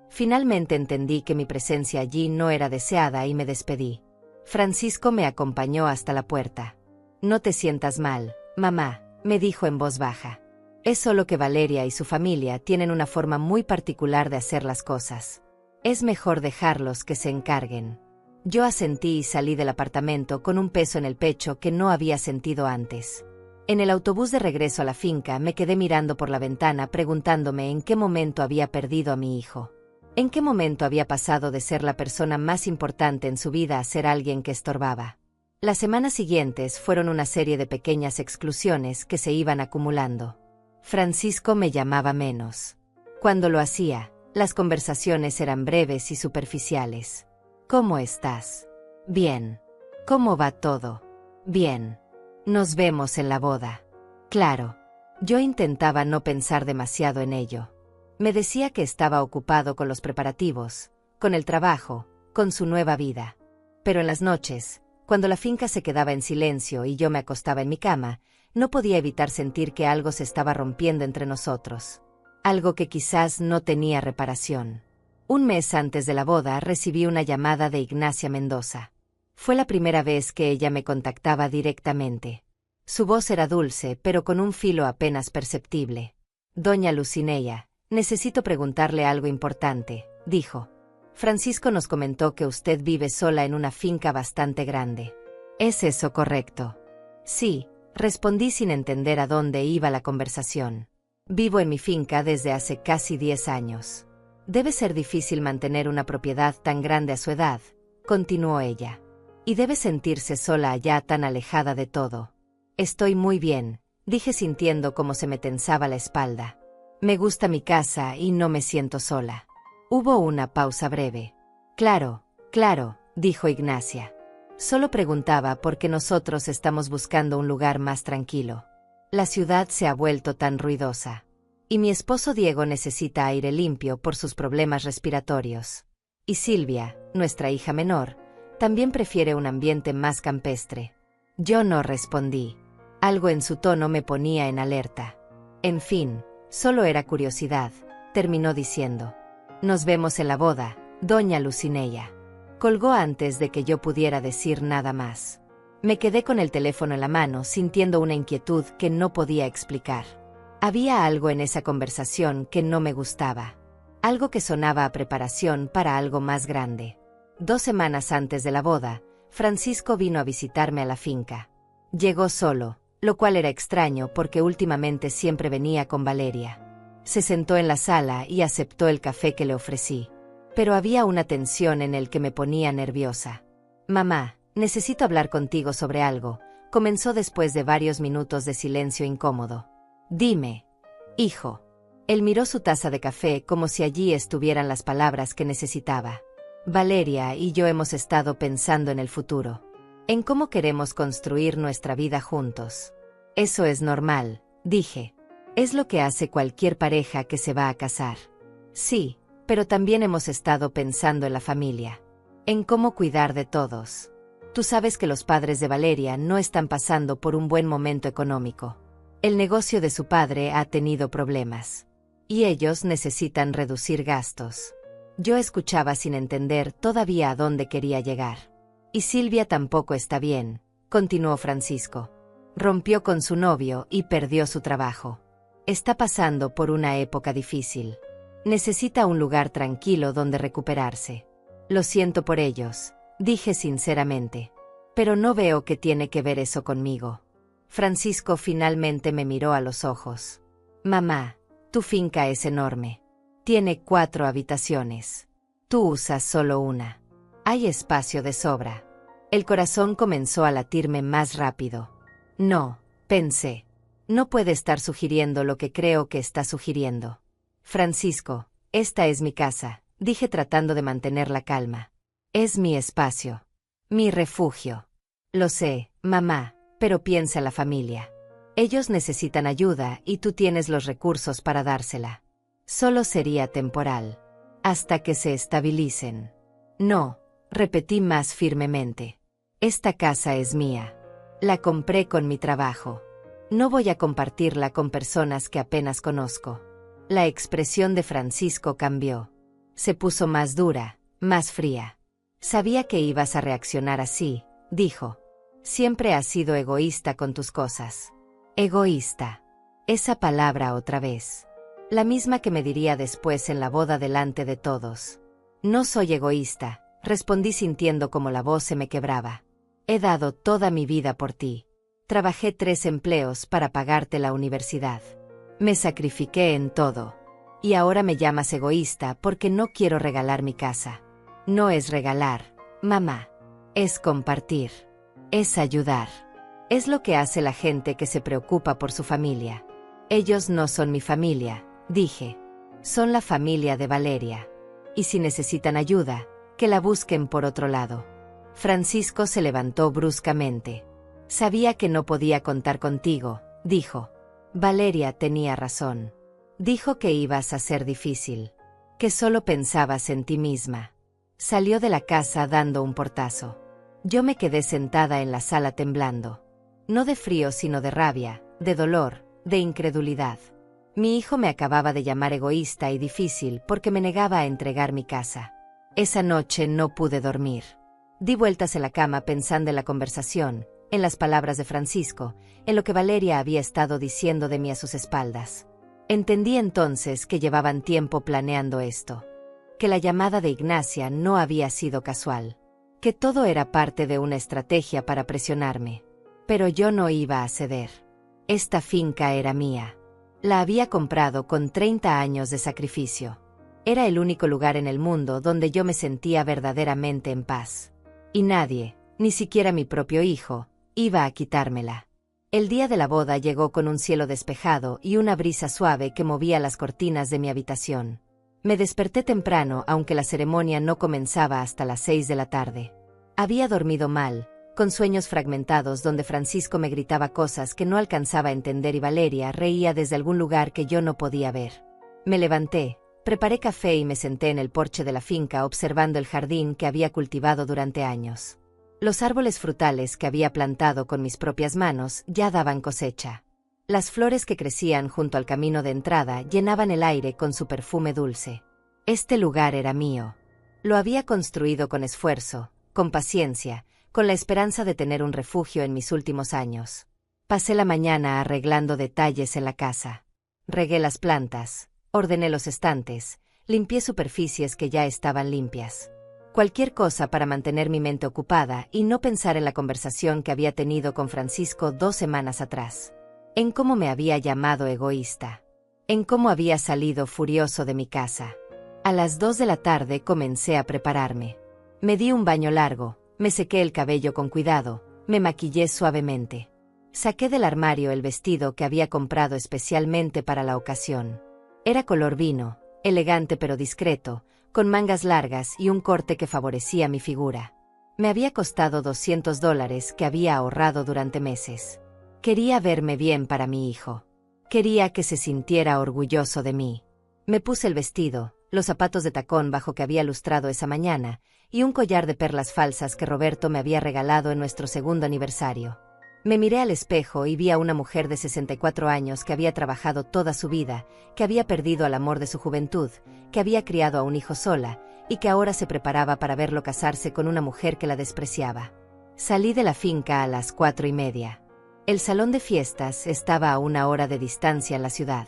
Finalmente entendí que mi presencia allí no era deseada y me despedí. Francisco me acompañó hasta la puerta. «No te sientas mal, mamá», me dijo en voz baja. «Es solo que Valeria y su familia tienen una forma muy particular de hacer las cosas. Es mejor dejarlos que se encarguen». Yo asentí y salí del apartamento con un peso en el pecho que no había sentido antes. En el autobús de regreso a la finca me quedé mirando por la ventana preguntándome en qué momento había perdido a mi hijo. ¿En qué momento había pasado de ser la persona más importante en su vida a ser alguien que estorbaba? Las semanas siguientes fueron una serie de pequeñas exclusiones que se iban acumulando. Francisco me llamaba menos. Cuando lo hacía, las conversaciones eran breves y superficiales. «¿Cómo estás?» «Bien». «¿Cómo va todo?» «Bien». «Nos vemos en la boda». «Claro». Yo intentaba no pensar demasiado en ello. Me decía que estaba ocupado con los preparativos, con el trabajo, con su nueva vida. Pero en las noches, cuando la finca se quedaba en silencio y yo me acostaba en mi cama, no podía evitar sentir que algo se estaba rompiendo entre nosotros. Algo que quizás no tenía reparación. Un mes antes de la boda recibí una llamada de Ignacia Mendoza. Fue la primera vez que ella me contactaba directamente. Su voz era dulce, pero con un filo apenas perceptible. «Doña Lucinea, necesito preguntarle algo importante», dijo. «Francisco nos comentó que usted vive sola en una finca bastante grande. ¿Es eso correcto?» «Sí», respondí sin entender a dónde iba la conversación. «Vivo en mi finca desde hace casi 10 años. Debe ser difícil mantener una propiedad tan grande a su edad», continuó ella. «Y debe sentirse sola allá tan alejada de todo». «Estoy muy bien», dije sintiendo cómo se me tensaba la espalda. «Me gusta mi casa y no me siento sola». Hubo una pausa breve. «Claro, claro», dijo Ignacia. «Solo preguntaba porque nosotros estamos buscando un lugar más tranquilo. La ciudad se ha vuelto tan ruidosa. Y mi esposo Diego necesita aire limpio por sus problemas respiratorios. Y Silvia, nuestra hija menor, también prefiere un ambiente más campestre». Yo no respondí. Algo en su tono me ponía en alerta. «En fin, solo era curiosidad», terminó diciendo. «Nos vemos en la boda, doña Lucinea». Colgó antes de que yo pudiera decir nada más. Me quedé con el teléfono en la mano sintiendo una inquietud que no podía explicar. Había algo en esa conversación que no me gustaba. Algo que sonaba a preparación para algo más grande. 2 semanas antes de la boda, Francisco vino a visitarme a la finca. Llegó solo, lo cual era extraño porque últimamente siempre venía con Valeria. Se sentó en la sala y aceptó el café que le ofrecí. Pero había una tensión en el que me ponía nerviosa. «Mamá, necesito hablar contigo sobre algo», comenzó después de varios minutos de silencio incómodo. «Dime, hijo». Él miró su taza de café como si allí estuvieran las palabras que necesitaba. «Valeria y yo hemos estado pensando en el futuro. En cómo queremos construir nuestra vida juntos». «Eso es normal», dije. «Es lo que hace cualquier pareja que se va a casar». «Sí, pero también hemos estado pensando en la familia. En cómo cuidar de todos. Tú sabes que los padres de Valeria no están pasando por un buen momento económico. El negocio de su padre ha tenido problemas. Y ellos necesitan reducir gastos». Yo escuchaba sin entender todavía a dónde quería llegar. «Y Silvia tampoco está bien», continuó Francisco. «Rompió con su novio y perdió su trabajo. Está pasando por una época difícil. Necesita un lugar tranquilo donde recuperarse. Lo siento por ellos», dije sinceramente. «Pero no veo qué tiene que ver eso conmigo». Francisco finalmente me miró a los ojos. «Mamá, tu finca es enorme. Tiene 4 habitaciones. Tú usas solo una. Hay espacio de sobra». El corazón comenzó a latirme más rápido. «No», pensé. «No puede estar sugiriendo lo que creo que está sugiriendo». «Francisco, esta es mi casa», dije tratando de mantener la calma. «Es mi espacio. Mi refugio». «Lo sé, mamá, pero piensa en la familia. Ellos necesitan ayuda y tú tienes los recursos para dársela. Solo sería temporal. Hasta que se estabilicen». «No», repetí más firmemente. «Esta casa es mía. La compré con mi trabajo. No voy a compartirla con personas que apenas conozco. La expresión de Francisco cambió. Se puso más dura, más fría. Sabía que ibas a reaccionar así, dijo. Siempre has sido egoísta con tus cosas. Egoísta. Esa palabra otra vez. La misma que me diría después en la boda delante de todos. No soy egoísta, respondí sintiendo como la voz se me quebraba. He dado toda mi vida por ti. Trabajé 3 empleos para pagarte la universidad. Me sacrifiqué en todo. Y ahora me llamas egoísta porque no quiero regalar mi casa. No es regalar, mamá. Es compartir. Es ayudar. Es lo que hace la gente que se preocupa por su familia. Ellos no son mi familia, dije. Son la familia de Valeria. Y si necesitan ayuda, que la busquen por otro lado. Francisco se levantó bruscamente. Sabía que no podía contar contigo, dijo. Valeria tenía razón. Dijo que ibas a ser difícil. Que solo pensabas en ti misma. Salió de la casa dando un portazo. Yo me quedé sentada en la sala temblando. No de frío sino de rabia, de dolor, de incredulidad. Mi hijo me acababa de llamar egoísta y difícil porque me negaba a entregar mi casa. Esa noche no pude dormir. Di vueltas en la cama pensando en la conversación, en las palabras de Francisco, en lo que Valeria había estado diciendo de mí a sus espaldas. Entendí entonces que llevaban tiempo planeando esto. Que la llamada de Ignacia no había sido casual. Que todo era parte de una estrategia para presionarme. Pero yo no iba a ceder. Esta finca era mía. La había comprado con 30 años de sacrificio. Era el único lugar en el mundo donde yo me sentía verdaderamente en paz. Y nadie, ni siquiera mi propio hijo, iba a quitármela. El día de la boda llegó con un cielo despejado y una brisa suave que movía las cortinas de mi habitación. Me desperté temprano aunque la ceremonia no comenzaba hasta las 6 de la tarde. Había dormido mal, con sueños fragmentados donde Francisco me gritaba cosas que no alcanzaba a entender y Valeria reía desde algún lugar que yo no podía ver. Me levanté, preparé café y me senté en el porche de la finca observando el jardín que había cultivado durante años. Los árboles frutales que había plantado con mis propias manos ya daban cosecha. Las flores que crecían junto al camino de entrada llenaban el aire con su perfume dulce. Este lugar era mío. Lo había construido con esfuerzo, con paciencia, con la esperanza de tener un refugio en mis últimos años. Pasé la mañana arreglando detalles en la casa. Regué las plantas, ordené los estantes, limpié superficies que ya estaban limpias. Cualquier cosa para mantener mi mente ocupada y no pensar en la conversación que había tenido con Francisco 2 semanas atrás. En cómo me había llamado egoísta. En cómo había salido furioso de mi casa. A las 2 de la tarde comencé a prepararme. Me di un baño largo, me sequé el cabello con cuidado, me maquillé suavemente. Saqué del armario el vestido que había comprado especialmente para la ocasión. Era color vino, elegante pero discreto, con mangas largas y un corte que favorecía mi figura. Me había costado $200 que había ahorrado durante meses. Quería verme bien para mi hijo. Quería que se sintiera orgulloso de mí. Me puse el vestido, los zapatos de tacón bajo que había lustrado esa mañana, y un collar de perlas falsas que Roberto me había regalado en nuestro 2º aniversario. Me miré al espejo y vi a una mujer de 64 años que había trabajado toda su vida, que había perdido al amor de su juventud, que había criado a un hijo sola, y que ahora se preparaba para verlo casarse con una mujer que la despreciaba. Salí de la finca a las 4:30. El salón de fiestas estaba a 1 hora de distancia en la ciudad.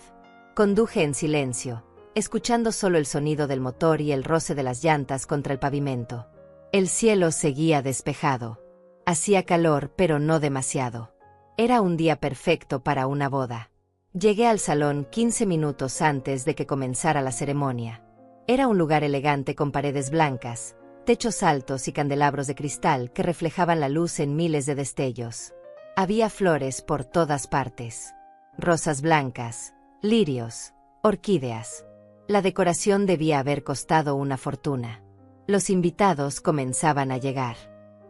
Conduje en silencio, escuchando solo el sonido del motor y el roce de las llantas contra el pavimento. El cielo seguía despejado. Hacía calor, pero no demasiado. Era un día perfecto para una boda. Llegué al salón 15 minutos antes de que comenzara la ceremonia. Era un lugar elegante con paredes blancas, techos altos y candelabros de cristal que reflejaban la luz en miles de destellos. Había flores por todas partes. Rosas blancas, lirios, orquídeas. La decoración debía haber costado una fortuna. Los invitados comenzaban a llegar.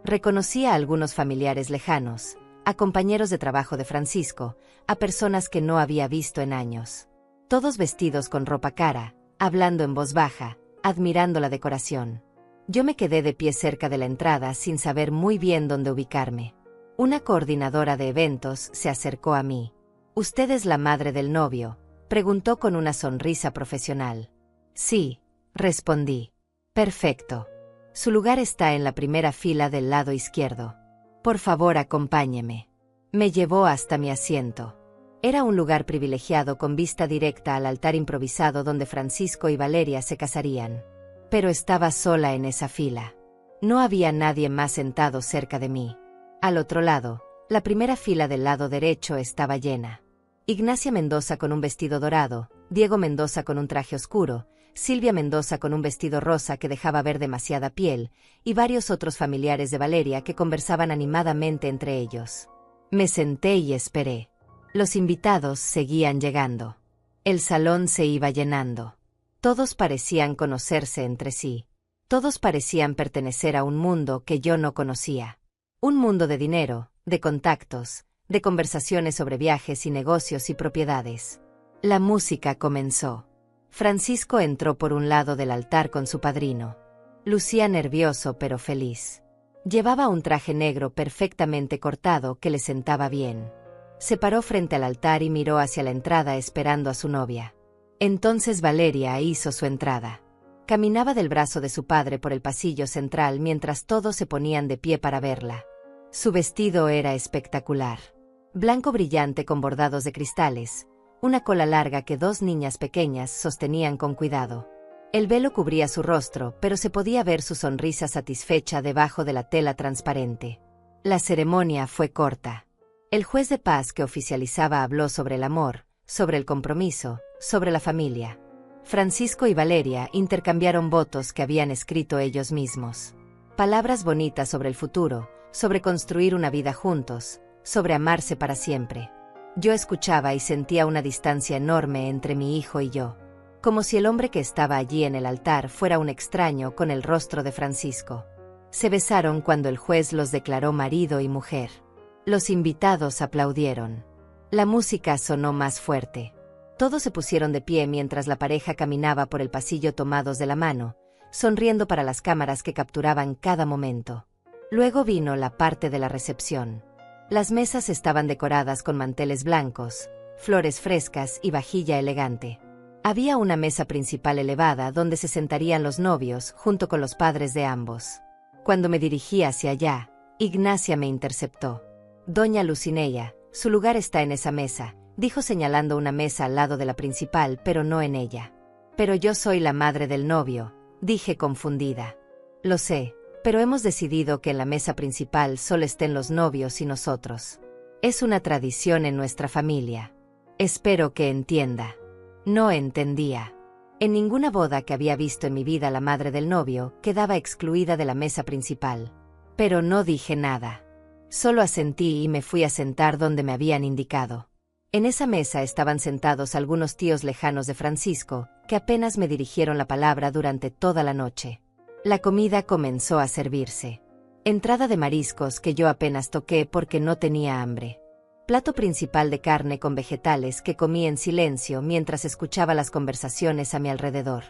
Reconocí a algunos familiares lejanos, a compañeros de trabajo de Francisco, a personas que no había visto en años. Todos vestidos con ropa cara, hablando en voz baja, admirando la decoración. Yo me quedé de pie cerca de la entrada sin saber muy bien dónde ubicarme. Una coordinadora de eventos se acercó a mí. ¿Usted es la madre del novio?, preguntó con una sonrisa profesional. Sí, respondí. Perfecto. Su lugar está en la primera fila del lado izquierdo. Por favor, acompáñeme. Me llevó hasta mi asiento. Era un lugar privilegiado con vista directa al altar improvisado donde Francisco y Valeria se casarían. Pero estaba sola en esa fila. No había nadie más sentado cerca de mí. Al otro lado, la primera fila del lado derecho estaba llena. Ignacia Mendoza con un vestido dorado, Diego Mendoza con un traje oscuro, Silvia Mendoza con un vestido rosa que dejaba ver demasiada piel, y varios otros familiares de Valeria que conversaban animadamente entre ellos. Me senté y esperé. Los invitados seguían llegando. El salón se iba llenando. Todos parecían conocerse entre sí. Todos parecían pertenecer a un mundo que yo no conocía. Un mundo de dinero, de contactos, de conversaciones sobre viajes y negocios y propiedades. La música comenzó. Francisco entró por un lado del altar con su padrino. Lucía nervioso pero feliz. Llevaba un traje negro perfectamente cortado que le sentaba bien. Se paró frente al altar y miró hacia la entrada esperando a su novia. Entonces Valeria hizo su entrada. Caminaba del brazo de su padre por el pasillo central mientras todos se ponían de pie para verla. Su vestido era espectacular. Blanco brillante con bordados de cristales, una cola larga que dos niñas pequeñas sostenían con cuidado. El velo cubría su rostro, pero se podía ver su sonrisa satisfecha debajo de la tela transparente. La ceremonia fue corta. El juez de paz que oficializaba habló sobre el amor, sobre el compromiso, sobre la familia. Francisco y Valeria intercambiaron votos que habían escrito ellos mismos. Palabras bonitas sobre el futuro, sobre construir una vida juntos, sobre amarse para siempre. Yo escuchaba y sentía una distancia enorme entre mi hijo y yo, como si el hombre que estaba allí en el altar fuera un extraño con el rostro de Francisco. Se besaron cuando el juez los declaró marido y mujer. Los invitados aplaudieron. La música sonó más fuerte. Todos se pusieron de pie mientras la pareja caminaba por el pasillo tomados de la mano, sonriendo para las cámaras que capturaban cada momento. Luego vino la parte de la recepción. Las mesas estaban decoradas con manteles blancos, flores frescas y vajilla elegante. Había una mesa principal elevada donde se sentarían los novios junto con los padres de ambos. Cuando me dirigí hacia allá, Ignacia me interceptó. Doña Lucinella, su lugar está en esa mesa, dijo señalando una mesa al lado de la principal, pero no en ella. Pero yo soy la madre del novio, dije confundida. Lo sé, pero hemos decidido que en la mesa principal solo estén los novios y nosotros. Es una tradición en nuestra familia. Espero que entienda. No entendía. En ninguna boda que había visto en mi vida la madre del novio quedaba excluida de la mesa principal. Pero no dije nada. Solo asentí y me fui a sentar donde me habían indicado. En esa mesa estaban sentados algunos tíos lejanos de Francisco, que apenas me dirigieron la palabra durante toda la noche. La comida comenzó a servirse. Entrada de mariscos que yo apenas toqué porque no tenía hambre. Plato principal de carne con vegetales que comí en silencio mientras escuchaba las conversaciones a mi alrededor.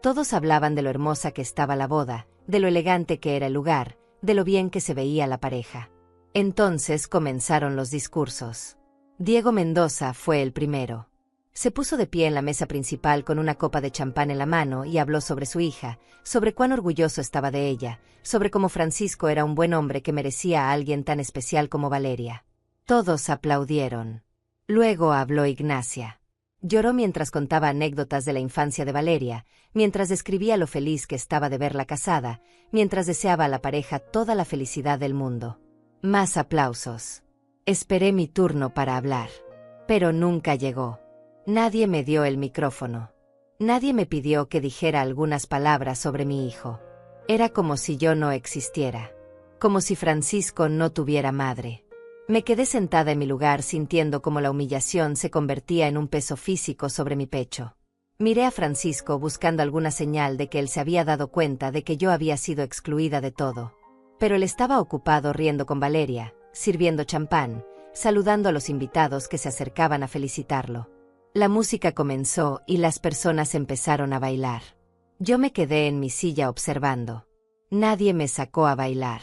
Todos hablaban de lo hermosa que estaba la boda, de lo elegante que era el lugar, de lo bien que se veía la pareja. Entonces comenzaron los discursos. Diego Mendoza fue el primero. Se puso de pie en la mesa principal con una copa de champán en la mano y habló sobre su hija, sobre cuán orgulloso estaba de ella, sobre cómo Francisco era un buen hombre que merecía a alguien tan especial como Valeria. Todos aplaudieron. Luego habló Ignacia. Lloró mientras contaba anécdotas de la infancia de Valeria, mientras describía lo feliz que estaba de verla casada, mientras deseaba a la pareja toda la felicidad del mundo. Más aplausos. Esperé mi turno para hablar. Pero nunca llegó. Nadie me dio el micrófono. Nadie me pidió que dijera algunas palabras sobre mi hijo. Era como si yo no existiera. Como si Francisco no tuviera madre. Me quedé sentada en mi lugar sintiendo como la humillación se convertía en un peso físico sobre mi pecho. Miré a Francisco buscando alguna señal de que él se había dado cuenta de que yo había sido excluida de todo. Pero él estaba ocupado riendo con Valeria, sirviendo champán, saludando a los invitados que se acercaban a felicitarlo. La música comenzó y las personas empezaron a bailar. Yo me quedé en mi silla observando. Nadie me sacó a bailar.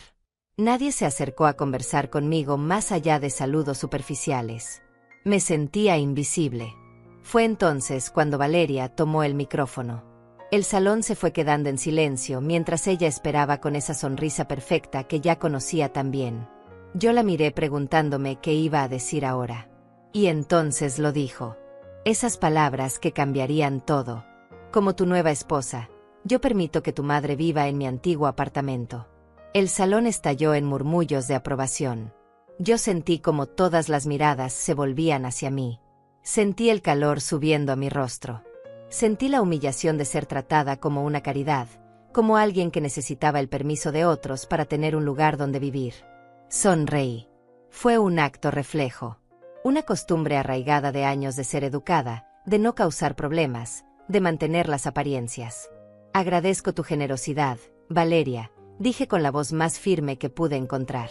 Nadie se acercó a conversar conmigo más allá de saludos superficiales. Me sentía invisible. Fue entonces cuando Valeria tomó el micrófono. El salón se fue quedando en silencio mientras ella esperaba con esa sonrisa perfecta que ya conocía tan bien. Yo la miré preguntándome qué iba a decir ahora. Y entonces lo dijo. Esas palabras que cambiarían todo. Como tu nueva esposa, yo permito que tu madre viva en mi antiguo apartamento. El salón estalló en murmullos de aprobación. Yo sentí como todas las miradas se volvían hacia mí. Sentí el calor subiendo a mi rostro. Sentí la humillación de ser tratada como una caridad, como alguien que necesitaba el permiso de otros para tener un lugar donde vivir. Sonreí. Fue un acto reflejo. Una costumbre arraigada de años de ser educada, de no causar problemas, de mantener las apariencias. Agradezco tu generosidad, Valeria, dije con la voz más firme que pude encontrar.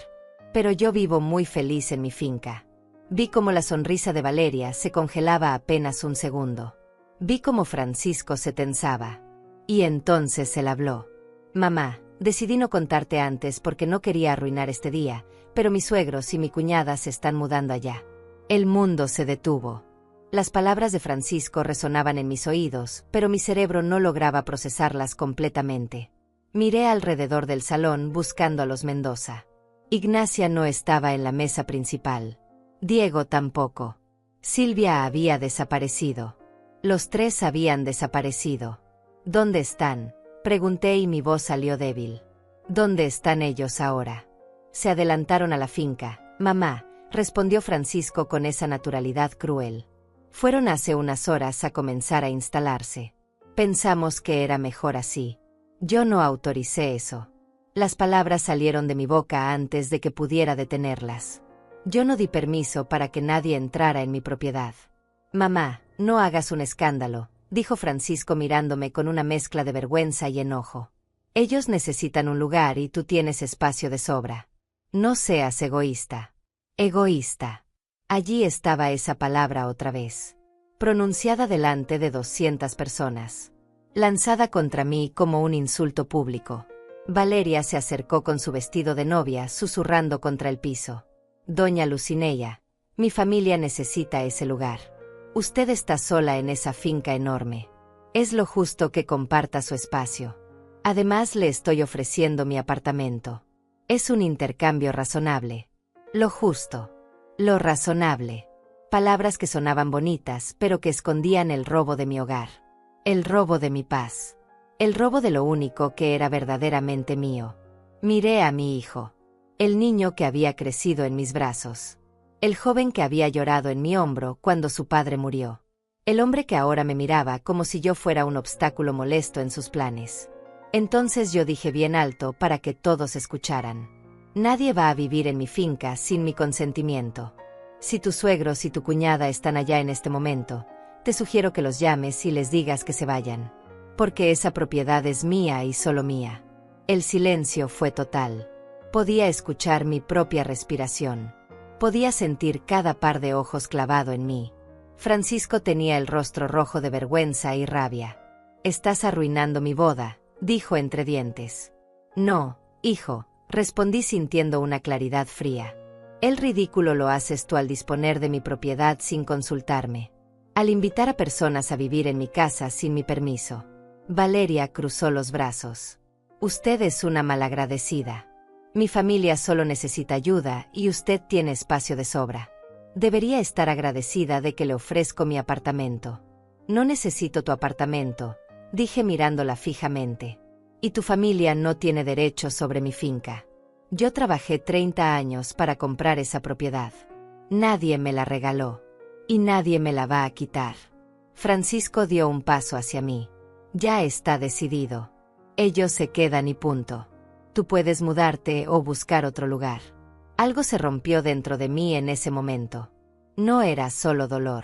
Pero yo vivo muy feliz en mi finca. Vi cómo la sonrisa de Valeria se congelaba apenas un segundo. Vi cómo Francisco se tensaba. Y entonces él habló. Mamá, decidí no contarte antes porque no quería arruinar este día, pero mis suegros y mi cuñada se están mudando allá. El mundo se detuvo. Las palabras de Francisco resonaban en mis oídos, pero mi cerebro no lograba procesarlas completamente. Miré alrededor del salón buscando a los Mendoza. Ignacia no estaba en la mesa principal. Diego tampoco. Silvia había desaparecido. Los tres habían desaparecido. ¿Dónde están?, pregunté y mi voz salió débil. ¿Dónde están ellos ahora? Se adelantaron a la finca, mamá, respondió Francisco con esa naturalidad cruel. Fueron hace unas horas a comenzar a instalarse. Pensamos que era mejor así. Yo no autoricé eso. Las palabras salieron de mi boca antes de que pudiera detenerlas. Yo no di permiso para que nadie entrara en mi propiedad. Mamá, no hagas un escándalo, dijo Francisco mirándome con una mezcla de vergüenza y enojo. Ellos necesitan un lugar y tú tienes espacio de sobra. No seas egoísta. Egoísta. Allí estaba esa palabra otra vez. Pronunciada delante de 200 personas. Lanzada contra mí como un insulto público. Valeria se acercó con su vestido de novia susurrando contra el piso. Doña Lucineya, mi familia necesita ese lugar. Usted está sola en esa finca enorme. Es lo justo que comparta su espacio. Además le estoy ofreciendo mi apartamento. Es un intercambio razonable. Lo justo. Lo razonable. Palabras que sonaban bonitas, pero que escondían el robo de mi hogar. El robo de mi paz. El robo de lo único que era verdaderamente mío. Miré a mi hijo. El niño que había crecido en mis brazos. El joven que había llorado en mi hombro cuando su padre murió. El hombre que ahora me miraba como si yo fuera un obstáculo molesto en sus planes. Entonces yo dije bien alto para que todos escucharan. Nadie va a vivir en mi finca sin mi consentimiento. Si tus suegros y tu cuñada están allá en este momento, te sugiero que los llames y les digas que se vayan. Porque esa propiedad es mía y solo mía. El silencio fue total. Podía escuchar mi propia respiración. Podía sentir cada par de ojos clavado en mí. Francisco tenía el rostro rojo de vergüenza y rabia. Estás arruinando mi boda, dijo entre dientes. No, hijo, respondí sintiendo una claridad fría. El ridículo lo haces tú al disponer de mi propiedad sin consultarme. Al invitar a personas a vivir en mi casa sin mi permiso. Valeria cruzó los brazos. Usted es una malagradecida. Mi familia solo necesita ayuda y usted tiene espacio de sobra. Debería estar agradecida de que le ofrezco mi apartamento. No necesito tu apartamento, dije mirándola fijamente. Y tu familia no tiene derecho sobre mi finca. Yo trabajé 30 años para comprar esa propiedad. Nadie me la regaló. Y nadie me la va a quitar. Francisco dio un paso hacia mí. Ya está decidido. Ellos se quedan y punto. Tú puedes mudarte o buscar otro lugar. Algo se rompió dentro de mí en ese momento. No era solo dolor.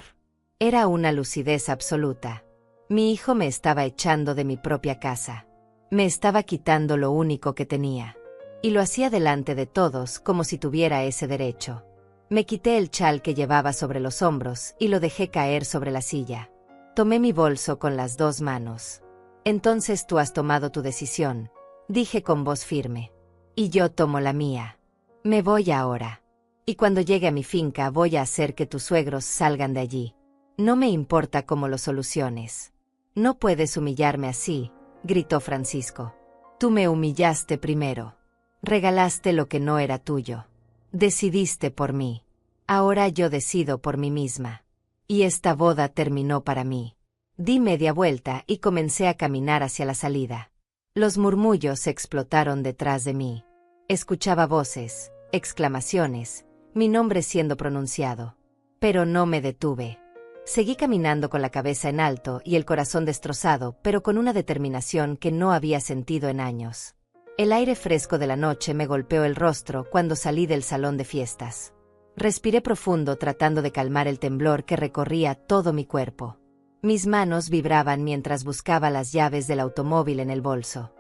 Era una lucidez absoluta. Mi hijo me estaba echando de mi propia casa. Me estaba quitando lo único que tenía. Y lo hacía delante de todos como si tuviera ese derecho. Me quité el chal que llevaba sobre los hombros y lo dejé caer sobre la silla. Tomé mi bolso con las 2 manos. Entonces tú has tomado tu decisión, dije con voz firme. Y yo tomo la mía. Me voy ahora. Y cuando llegue a mi finca voy a hacer que tus suegros salgan de allí. No me importa cómo lo soluciones. No puedes humillarme así, gritó Francisco. Tú me humillaste primero. Regalaste lo que no era tuyo. Decidiste por mí. Ahora yo decido por mí misma. Y esta boda terminó para mí. Di media vuelta y comencé a caminar hacia la salida. Los murmullos explotaron detrás de mí. Escuchaba voces, exclamaciones, mi nombre siendo pronunciado. Pero no me detuve. Seguí caminando con la cabeza en alto y el corazón destrozado, pero con una determinación que no había sentido en años. El aire fresco de la noche me golpeó el rostro cuando salí del salón de fiestas. Respiré profundo tratando de calmar el temblor que recorría todo mi cuerpo. Mis manos vibraban mientras buscaba las llaves del automóvil en el bolso.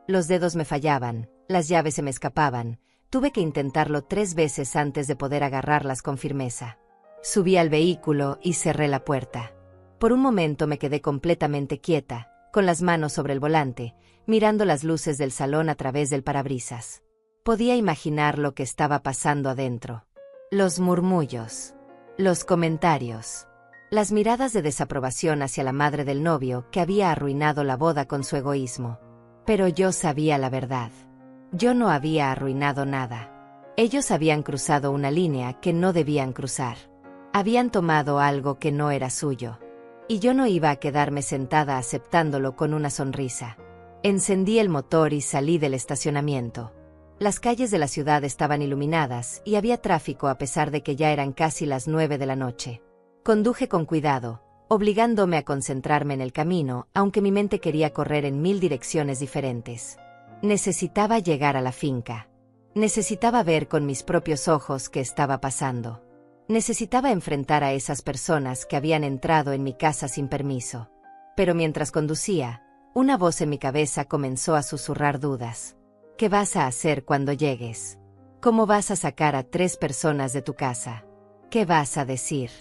Los dedos me fallaban, las llaves se me escapaban, tuve que intentarlo 3 veces antes de poder agarrarlas con firmeza. Subí al vehículo y cerré la puerta. Por un momento me quedé completamente quieta, con las manos sobre el volante, mirando las luces del salón a través del parabrisas. Podía imaginar lo que estaba pasando adentro. Los murmullos, los comentarios, las miradas de desaprobación hacia la madre del novio que había arruinado la boda con su egoísmo. Pero yo sabía la verdad. Yo no había arruinado nada. Ellos habían cruzado una línea que no debían cruzar. Habían tomado algo que no era suyo. Y yo no iba a quedarme sentada aceptándolo con una sonrisa. Encendí el motor y salí del estacionamiento. Las calles de la ciudad estaban iluminadas y había tráfico a pesar de que ya eran casi las 9 de la noche. Conduje con cuidado, obligándome a concentrarme en el camino, aunque mi mente quería correr en 1000 direcciones diferentes. Necesitaba llegar a la finca. Necesitaba ver con mis propios ojos qué estaba pasando. Necesitaba enfrentar a esas personas que habían entrado en mi casa sin permiso. Pero mientras conducía, una voz en mi cabeza comenzó a susurrar dudas. ¿Qué vas a hacer cuando llegues? ¿Cómo vas a sacar a 3 personas de tu casa? ¿Qué vas a decir?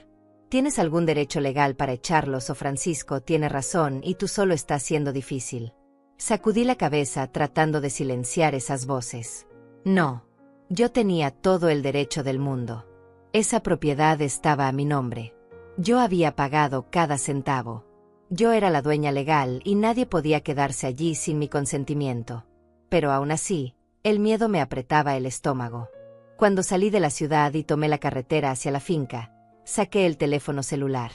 ¿Tienes algún derecho legal para echarlos o Francisco tiene razón y tú solo estás siendo difícil? Sacudí la cabeza tratando de silenciar esas voces. No. Yo tenía todo el derecho del mundo. Esa propiedad estaba a mi nombre. Yo había pagado cada centavo. Yo era la dueña legal y nadie podía quedarse allí sin mi consentimiento. Pero aún así, el miedo me apretaba el estómago. Cuando salí de la ciudad y tomé la carretera hacia la finca, saqué el teléfono celular.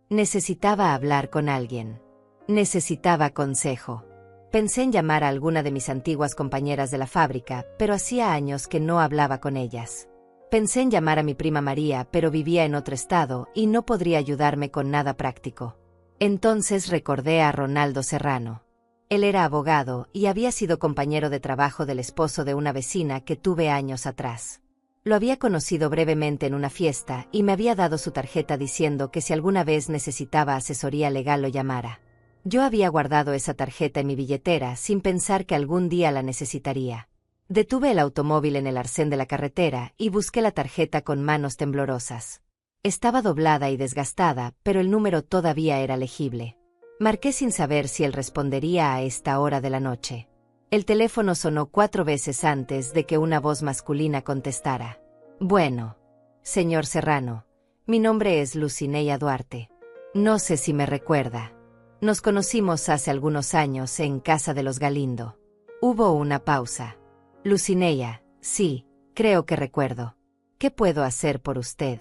Necesitaba hablar con alguien. Necesitaba consejo. Pensé en llamar a alguna de mis antiguas compañeras de la fábrica, pero hacía años que no hablaba con ellas. Pensé en llamar a mi prima María, pero vivía en otro estado y no podría ayudarme con nada práctico. Entonces recordé a Ronaldo Serrano. Él era abogado y había sido compañero de trabajo del esposo de una vecina que tuve años atrás. Lo había conocido brevemente en una fiesta y me había dado su tarjeta diciendo que si alguna vez necesitaba asesoría legal lo llamara. Yo había guardado esa tarjeta en mi billetera sin pensar que algún día la necesitaría. Detuve el automóvil en el arcén de la carretera y busqué la tarjeta con manos temblorosas. Estaba doblada y desgastada, pero el número todavía era legible. Marqué sin saber si él respondería a esta hora de la noche. El teléfono sonó 4 veces antes de que una voz masculina contestara. Bueno, señor Serrano, mi nombre es Lucineya Duarte. No sé si me recuerda. Nos conocimos hace algunos años en casa de los Galindo. Hubo una pausa. Lucineya, sí, creo que recuerdo. ¿Qué puedo hacer por usted?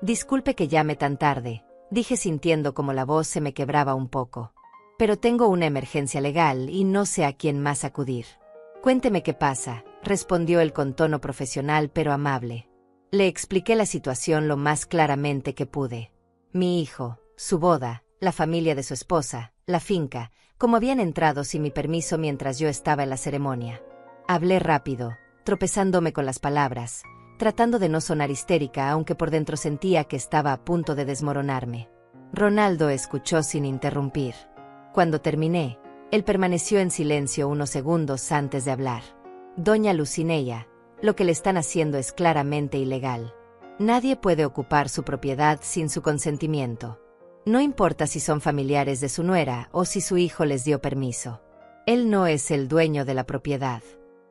Disculpe que llame tan tarde, dije sintiendo como la voz se me quebraba un poco. Pero tengo una emergencia legal y no sé a quién más acudir. Cuénteme qué pasa, respondió él con tono profesional pero amable. Le expliqué la situación lo más claramente que pude. Mi hijo, su boda, la familia de su esposa, la finca, cómo habían entrado sin mi permiso mientras yo estaba en la ceremonia. Hablé rápido, tropezándome con las palabras, tratando de no sonar histérica aunque por dentro sentía que estaba a punto de desmoronarme. Ronaldo escuchó sin interrumpir. Cuando terminé, él permaneció en silencio unos segundos antes de hablar. Doña Lucineya, lo que le están haciendo es claramente ilegal. Nadie puede ocupar su propiedad sin su consentimiento. No importa si son familiares de su nuera o si su hijo les dio permiso. Él no es el dueño de la propiedad.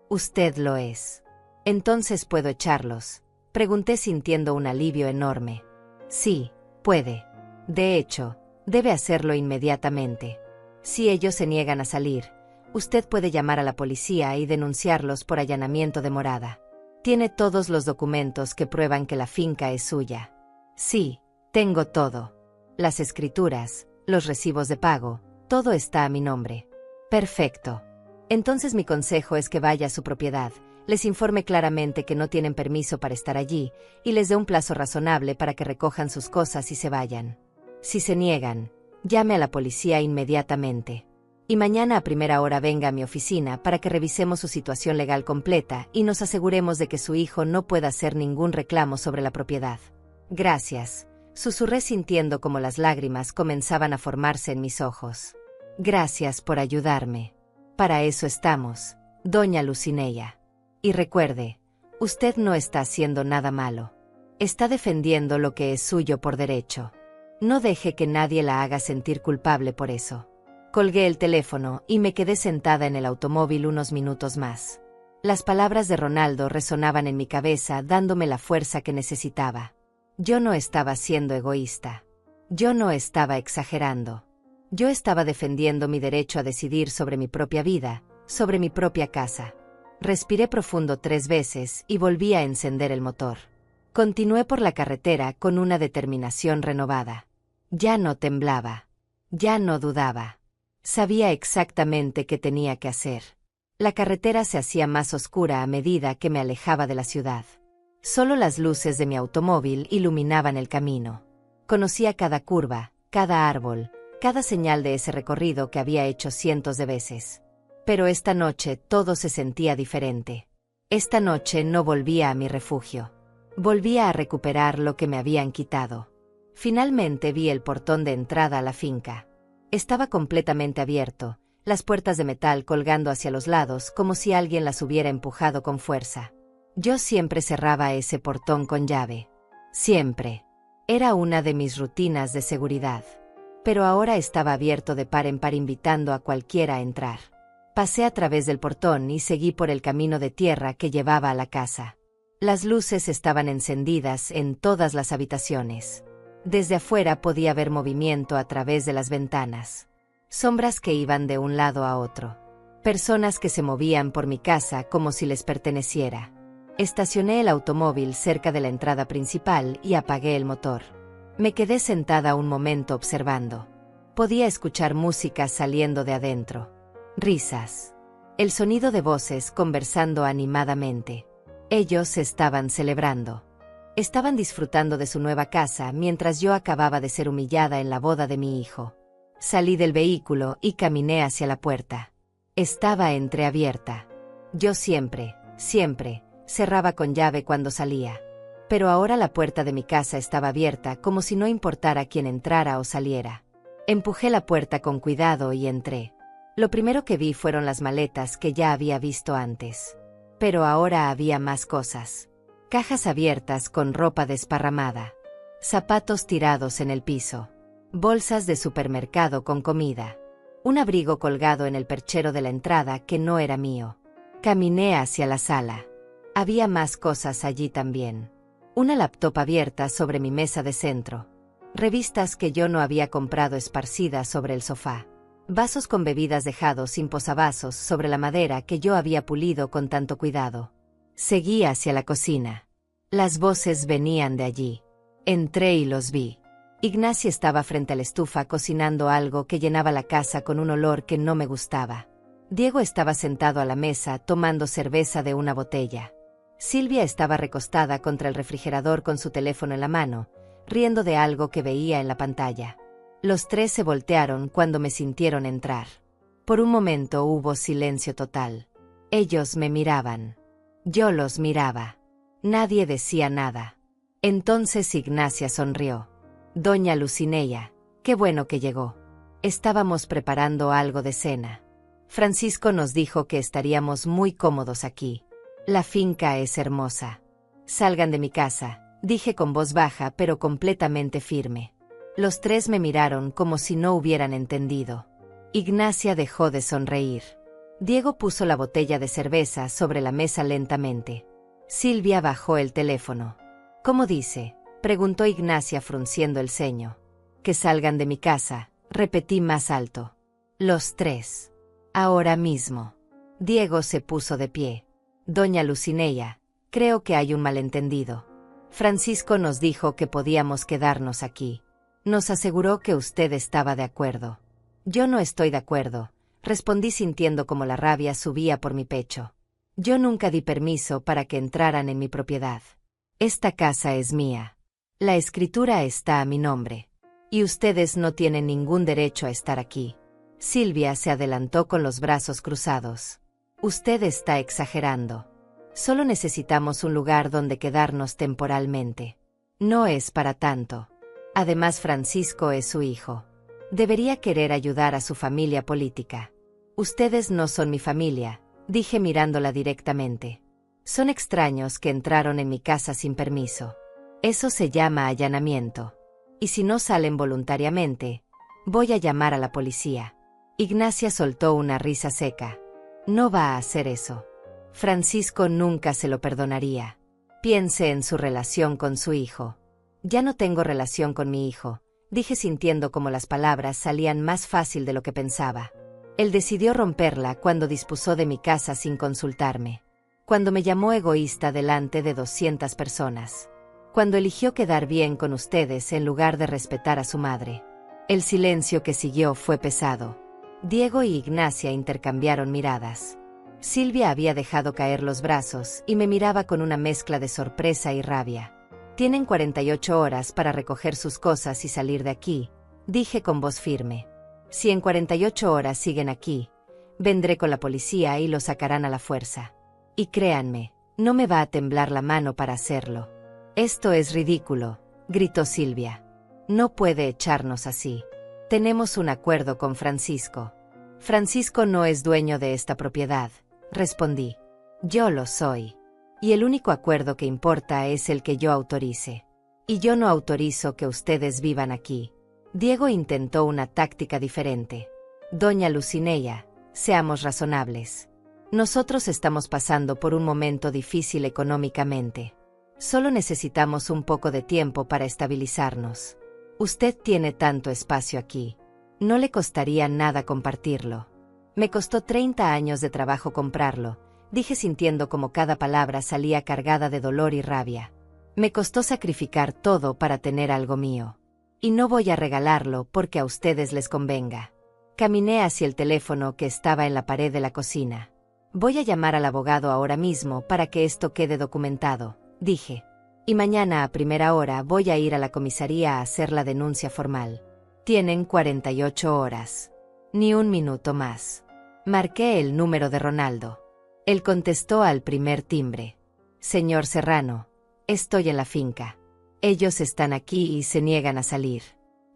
Usted lo es. Entonces puedo echarlos, Pregunté sintiendo un alivio enorme. Sí, puede. De hecho, debe hacerlo inmediatamente. Si ellos se niegan a salir, usted puede llamar a la policía y denunciarlos por allanamiento de morada. Tiene todos los documentos que prueban que la finca es suya. Sí, tengo todo. Las escrituras, los recibos de pago, todo está a mi nombre. Perfecto. Entonces mi consejo es que vaya a su propiedad, les informe claramente que no tienen permiso para estar allí, y les dé un plazo razonable para que recojan sus cosas y se vayan. Si se niegan, llame a la policía inmediatamente. Y mañana a primera hora venga a mi oficina para que revisemos su situación legal completa y nos aseguremos de que su hijo no pueda hacer ningún reclamo sobre la propiedad. Gracias, susurré sintiendo como las lágrimas comenzaban a formarse en mis ojos. Gracias por ayudarme. Para eso estamos, doña Lucineya. Y recuerde, usted no está haciendo nada malo. Está defendiendo lo que es suyo por derecho. No deje que nadie la haga sentir culpable por eso. Colgué el teléfono y me quedé sentada en el automóvil unos minutos más. Las palabras de Ronaldo resonaban en mi cabeza dándome la fuerza que necesitaba. Yo no estaba siendo egoísta. Yo no estaba exagerando. Yo estaba defendiendo mi derecho a decidir sobre mi propia vida, sobre mi propia casa. Respiré profundo 3 veces y volví a encender el motor. Continué por la carretera con una determinación renovada. Ya no temblaba. Ya no dudaba. Sabía exactamente qué tenía que hacer. La carretera se hacía más oscura a medida que me alejaba de la ciudad. Solo las luces de mi automóvil iluminaban el camino. Conocía cada curva, cada árbol, cada señal de ese recorrido que había hecho cientos de veces. Pero esta noche todo se sentía diferente. Esta noche no volvía a mi refugio. Volvía a recuperar lo que me habían quitado. Finalmente vi el portón de entrada a la finca. Estaba completamente abierto, las puertas de metal colgando hacia los lados como si alguien las hubiera empujado con fuerza. Yo siempre cerraba ese portón con llave. Siempre. Era una de mis rutinas de seguridad. Pero ahora estaba abierto de par en par invitando a cualquiera a entrar. Pasé a través del portón y seguí por el camino de tierra que llevaba a la casa. Las luces estaban encendidas en todas las habitaciones. Desde afuera podía ver movimiento a través de las ventanas. Sombras que iban de un lado a otro. Personas que se movían por mi casa como si les perteneciera. Estacioné el automóvil cerca de la entrada principal y apagué el motor. Me quedé sentada un momento observando. Podía escuchar música saliendo de adentro. Risas. El sonido de voces conversando animadamente. Ellos estaban celebrando. Estaban disfrutando de su nueva casa mientras yo acababa de ser humillada en la boda de mi hijo. Salí del vehículo y caminé hacia la puerta. Estaba entreabierta. Yo siempre, cerraba con llave cuando salía. Pero ahora la puerta de mi casa estaba abierta como si no importara quién entrara o saliera. Empujé la puerta con cuidado y entré. Lo primero que vi fueron las maletas que ya había visto antes. Pero ahora había más cosas. Cajas abiertas con ropa desparramada. Zapatos tirados en el piso. Bolsas de supermercado con comida. Un abrigo colgado en el perchero de la entrada que no era mío. Caminé hacia la sala. Había más cosas allí también. Una laptop abierta sobre mi mesa de centro. Revistas que yo no había comprado esparcidas sobre el sofá. Vasos con bebidas dejados sin posavasos sobre la madera que yo había pulido con tanto cuidado. Seguí hacia la cocina. Las voces venían de allí. Entré y los vi. Ignacia estaba frente a la estufa cocinando algo que llenaba la casa con un olor que no me gustaba. Diego estaba sentado a la mesa tomando cerveza de una botella. Silvia estaba recostada contra el refrigerador con su teléfono en la mano, riendo de algo que veía en la pantalla. Los 3 se voltearon cuando me sintieron entrar. Por un momento hubo silencio total. Ellos me miraban. Yo los miraba. Nadie decía nada. Entonces Ignacia sonrió. Doña Lucineya, qué bueno que llegó. Estábamos preparando algo de cena. Francisco nos dijo que estaríamos muy cómodos aquí. La finca es hermosa. Salgan de mi casa, dije con voz baja pero completamente firme. Los 3 me miraron como si no hubieran entendido. Ignacia dejó de sonreír. Diego puso la botella de cerveza sobre la mesa lentamente. Silvia bajó el teléfono. ¿Cómo dice?, preguntó Ignacia frunciendo el ceño. Que salgan de mi casa, repetí más alto. Los tres. Ahora mismo. Diego se puso de pie. Doña Lucineya, creo que hay un malentendido. Francisco nos dijo que podíamos quedarnos aquí. Nos aseguró que usted estaba de acuerdo. Yo no estoy de acuerdo, respondí sintiendo como la rabia subía por mi pecho. Yo nunca di permiso para que entraran en mi propiedad. Esta casa es mía. La escritura está a mi nombre. Y ustedes no tienen ningún derecho a estar aquí. Silvia se adelantó con los brazos cruzados. Usted está exagerando. Solo necesitamos un lugar donde quedarnos temporalmente. No es para tanto. Además, Francisco es su hijo. Debería querer ayudar a su familia política. Ustedes no son mi familia, dije mirándola directamente. Son extraños que entraron en mi casa sin permiso. Eso se llama allanamiento. Y si no salen voluntariamente, voy a llamar a la policía. Ignacia soltó una risa seca. No va a hacer eso. Francisco nunca se lo perdonaría. Piense en su relación con su hijo. Ya no tengo relación con mi hijo, dije sintiendo como las palabras salían más fácil de lo que pensaba. Él decidió romperla cuando dispuso de mi casa sin consultarme. Cuando me llamó egoísta delante de 200 personas. Cuando eligió quedar bien con ustedes en lugar de respetar a su madre. El silencio que siguió fue pesado. Diego y Ignacia intercambiaron miradas. Silvia había dejado caer los brazos y me miraba con una mezcla de sorpresa y rabia. Tienen 48 horas para recoger sus cosas y salir de aquí, dije con voz firme. Si en 48 horas siguen aquí, vendré con la policía y lo sacarán a la fuerza. Y créanme, no me va a temblar la mano para hacerlo. Esto es ridículo, gritó Silvia. No puede echarnos así. Tenemos un acuerdo con Francisco. Francisco no es dueño de esta propiedad, respondí. Yo lo soy. Y el único acuerdo que importa es el que yo autorice. Y yo no autorizo que ustedes vivan aquí. Diego intentó una táctica diferente. Doña Lucineya, seamos razonables. Nosotros estamos pasando por un momento difícil económicamente. Solo necesitamos un poco de tiempo para estabilizarnos. Usted tiene tanto espacio aquí. No le costaría nada compartirlo. Me costó 30 años de trabajo comprarlo, dije sintiendo como cada palabra salía cargada de dolor y rabia. Me costó sacrificar todo para tener algo mío. Y no voy a regalarlo porque a ustedes les convenga. Caminé hacia el teléfono que estaba en la pared de la cocina. Voy a llamar al abogado ahora mismo para que esto quede documentado, dije. Y mañana a primera hora voy a ir a la comisaría a hacer la denuncia formal. Tienen 48 horas. Ni un minuto más. Marqué el número de Ronaldo. Él contestó al primer timbre. Señor Serrano, estoy en la finca. Ellos están aquí y se niegan a salir.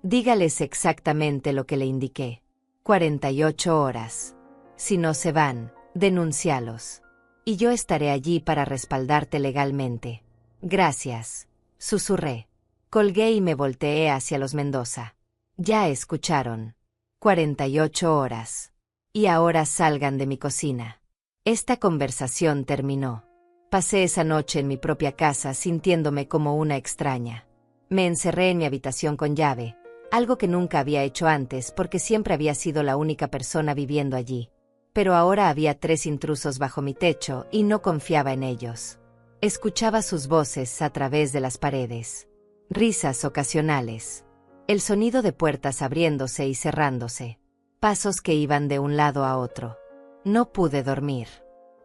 Dígales exactamente lo que le indiqué. 48 horas. Si no se van, denúncialos. Y yo estaré allí para respaldarte legalmente. Gracias, susurré. Colgué y me volteé hacia los Mendoza. Ya escucharon. 48 horas. Y ahora salgan de mi cocina. Esta conversación terminó. Pasé esa noche en mi propia casa sintiéndome como una extraña. Me encerré en mi habitación con llave, algo que nunca había hecho antes porque siempre había sido la única persona viviendo allí. Pero ahora había 3 intrusos bajo mi techo y no confiaba en ellos. Escuchaba sus voces a través de las paredes. Risas ocasionales. El sonido de puertas abriéndose y cerrándose. Pasos que iban de un lado a otro. No pude dormir.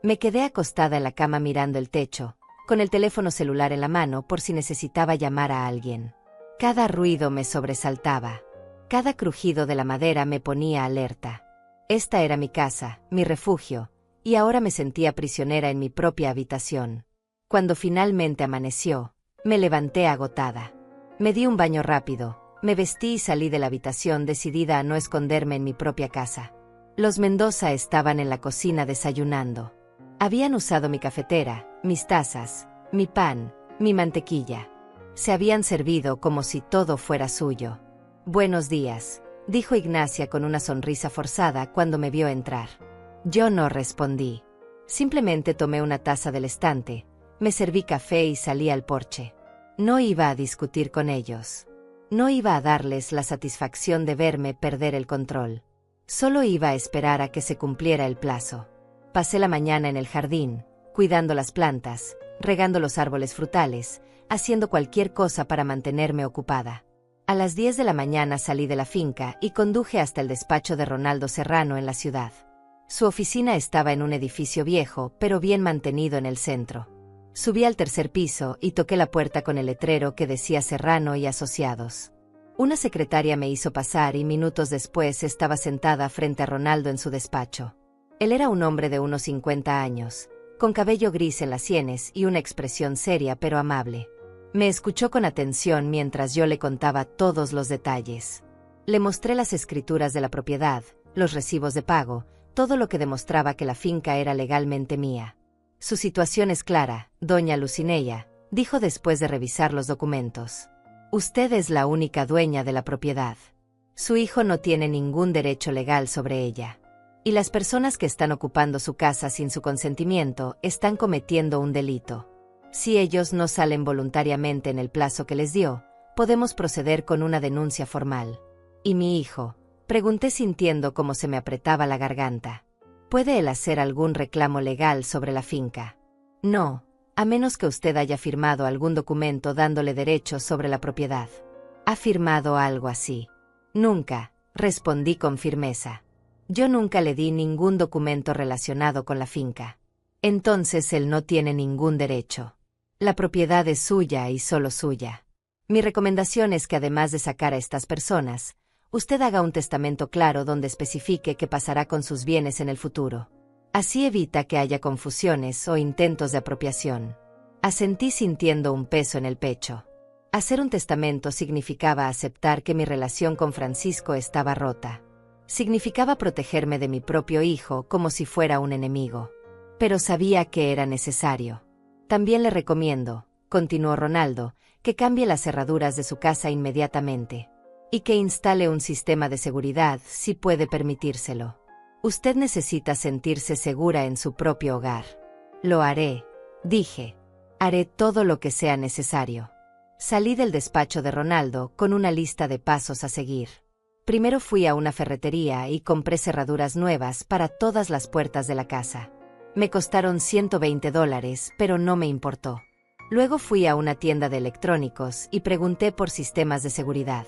Me quedé acostada en la cama mirando el techo, con el teléfono celular en la mano por si necesitaba llamar a alguien. Cada ruido me sobresaltaba. Cada crujido de la madera me ponía alerta. Esta era mi casa, mi refugio, y ahora me sentía prisionera en mi propia habitación. Cuando finalmente amaneció, me levanté agotada. Me di un baño rápido, me vestí y salí de la habitación decidida a no esconderme en mi propia casa. Los Mendoza estaban en la cocina desayunando. Habían usado mi cafetera, mis tazas, mi pan, mi mantequilla. Se habían servido como si todo fuera suyo. Buenos días, dijo Ignacia con una sonrisa forzada cuando me vio entrar. Yo no respondí. Simplemente tomé una taza del estante, Me serví café y salí al porche. No iba a discutir con ellos. No iba a darles la satisfacción de verme perder el control. Solo iba a esperar a que se cumpliera el plazo. Pasé la mañana en el jardín, cuidando las plantas, regando los árboles frutales, haciendo cualquier cosa para mantenerme ocupada. A las 10 de la mañana salí de la finca y conduje hasta el despacho de Ronaldo Serrano en la ciudad. Su oficina estaba en un edificio viejo, pero bien mantenido en el centro. Subí al tercer piso y toqué la puerta con el letrero que decía Serrano y Asociados. Una secretaria me hizo pasar y minutos después estaba sentada frente a Ronaldo en su despacho. Él era un hombre de unos 50 años, con cabello gris en las sienes y una expresión seria pero amable. Me escuchó con atención mientras yo le contaba todos los detalles. Le mostré las escrituras de la propiedad, los recibos de pago, todo lo que demostraba que la finca era legalmente mía. Su situación es clara, doña Lucineya, dijo después de revisar los documentos. Usted es la única dueña de la propiedad. Su hijo no tiene ningún derecho legal sobre ella. Y las personas que están ocupando su casa sin su consentimiento están cometiendo un delito. Si ellos no salen voluntariamente en el plazo que les dio, podemos proceder con una denuncia formal. ¿Y mi hijo?, pregunté sintiendo cómo se me apretaba la garganta. ¿Puede él hacer algún reclamo legal sobre la finca? No, a menos que usted haya firmado algún documento dándole derechos sobre la propiedad. ¿Ha firmado algo así? Nunca, respondí con firmeza. Yo nunca le di ningún documento relacionado con la finca. Entonces él no tiene ningún derecho. La propiedad es suya y solo suya. Mi recomendación es que además de sacar a estas personas, usted haga un testamento claro donde especifique qué pasará con sus bienes en el futuro. Así evita que haya confusiones o intentos de apropiación. Asentí sintiendo un peso en el pecho. Hacer un testamento significaba aceptar que mi relación con Francisco estaba rota. Significaba protegerme de mi propio hijo como si fuera un enemigo. Pero sabía que era necesario. También le recomiendo, continuó Ronaldo, que cambie las cerraduras de su casa inmediatamente. Y que instale un sistema de seguridad si puede permitírselo. Usted necesita sentirse segura en su propio hogar. Lo haré, dije. Haré todo lo que sea necesario. Salí del despacho de Ronaldo con una lista de pasos a seguir. Primero fui a una ferretería y compré cerraduras nuevas para todas las puertas de la casa. Me costaron $120, pero no me importó. Luego fui a una tienda de electrónicos y pregunté por sistemas de seguridad.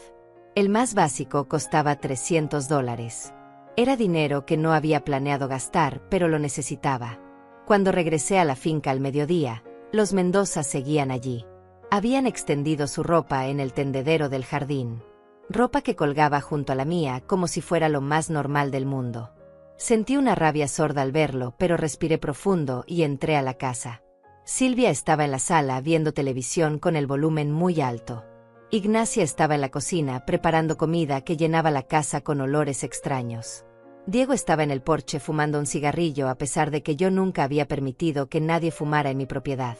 El más básico costaba $300. Era dinero que no había planeado gastar, pero lo necesitaba. Cuando regresé a la finca al mediodía, los Mendoza seguían allí. Habían extendido su ropa en el tendedero del jardín. Ropa que colgaba junto a la mía como si fuera lo más normal del mundo. Sentí una rabia sorda al verlo, pero respiré profundo y entré a la casa. Silvia estaba en la sala viendo televisión con el volumen muy alto. Ignacia estaba en la cocina preparando comida que llenaba la casa con olores extraños. Diego estaba en el porche fumando un cigarrillo a pesar de que yo nunca había permitido que nadie fumara en mi propiedad.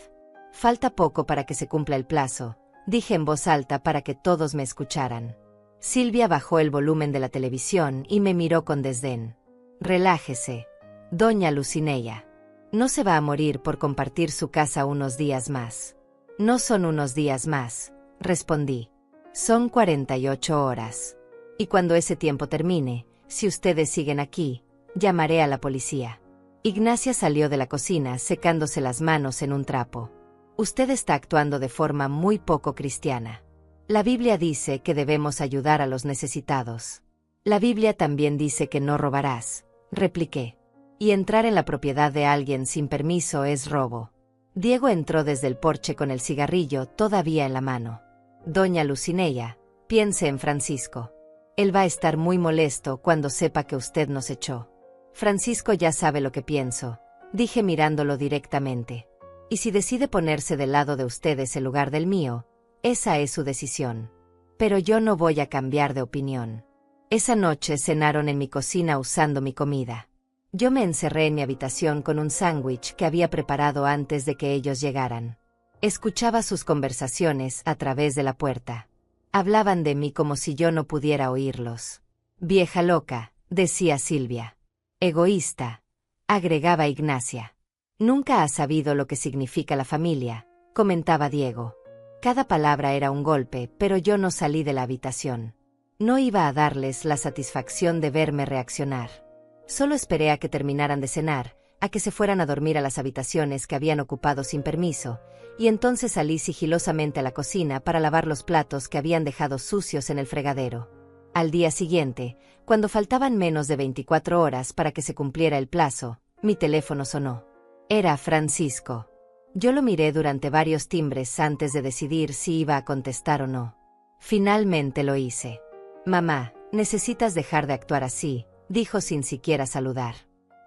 Falta poco para que se cumpla el plazo, dije en voz alta para que todos me escucharan. Silvia bajó el volumen de la televisión y me miró con desdén. Relájese, doña Lucineya. No se va a morir por compartir su casa unos días más. No son unos días más, respondí. Son 48 horas. Y cuando ese tiempo termine, si ustedes siguen aquí, llamaré a la policía. Ignacia salió de la cocina secándose las manos en un trapo. Usted está actuando de forma muy poco cristiana. La Biblia dice que debemos ayudar a los necesitados. La Biblia también dice que no robarás, repliqué. Y entrar en la propiedad de alguien sin permiso es robo. Diego entró desde el porche con el cigarrillo todavía en la mano. Doña Lucineya, piense en Francisco. Él va a estar muy molesto cuando sepa que usted nos echó. Francisco ya sabe lo que pienso, dije mirándolo directamente. Y si decide ponerse del lado de ustedes en lugar del mío, esa es su decisión. Pero yo no voy a cambiar de opinión. Esa noche cenaron en mi cocina usando mi comida. Yo me encerré en mi habitación con un sándwich que había preparado antes de que ellos llegaran. Escuchaba sus conversaciones a través de la puerta. Hablaban de mí como si yo no pudiera oírlos. Vieja loca, decía Silvia. Egoísta, agregaba Ignacia. Nunca has sabido lo que significa la familia, comentaba Diego. Cada palabra era un golpe, pero yo no salí de la habitación. No iba a darles la satisfacción de verme reaccionar. Solo esperé a que terminaran de cenar, a que se fueran a dormir a las habitaciones que habían ocupado sin permiso, y entonces salí sigilosamente a la cocina para lavar los platos que habían dejado sucios en el fregadero. Al día siguiente, cuando faltaban menos de 24 horas para que se cumpliera el plazo, mi teléfono sonó. Era Francisco. Yo lo miré durante varios timbres antes de decidir si iba a contestar o no. Finalmente lo hice. «Mamá, necesitas dejar de actuar así», dijo sin siquiera saludar.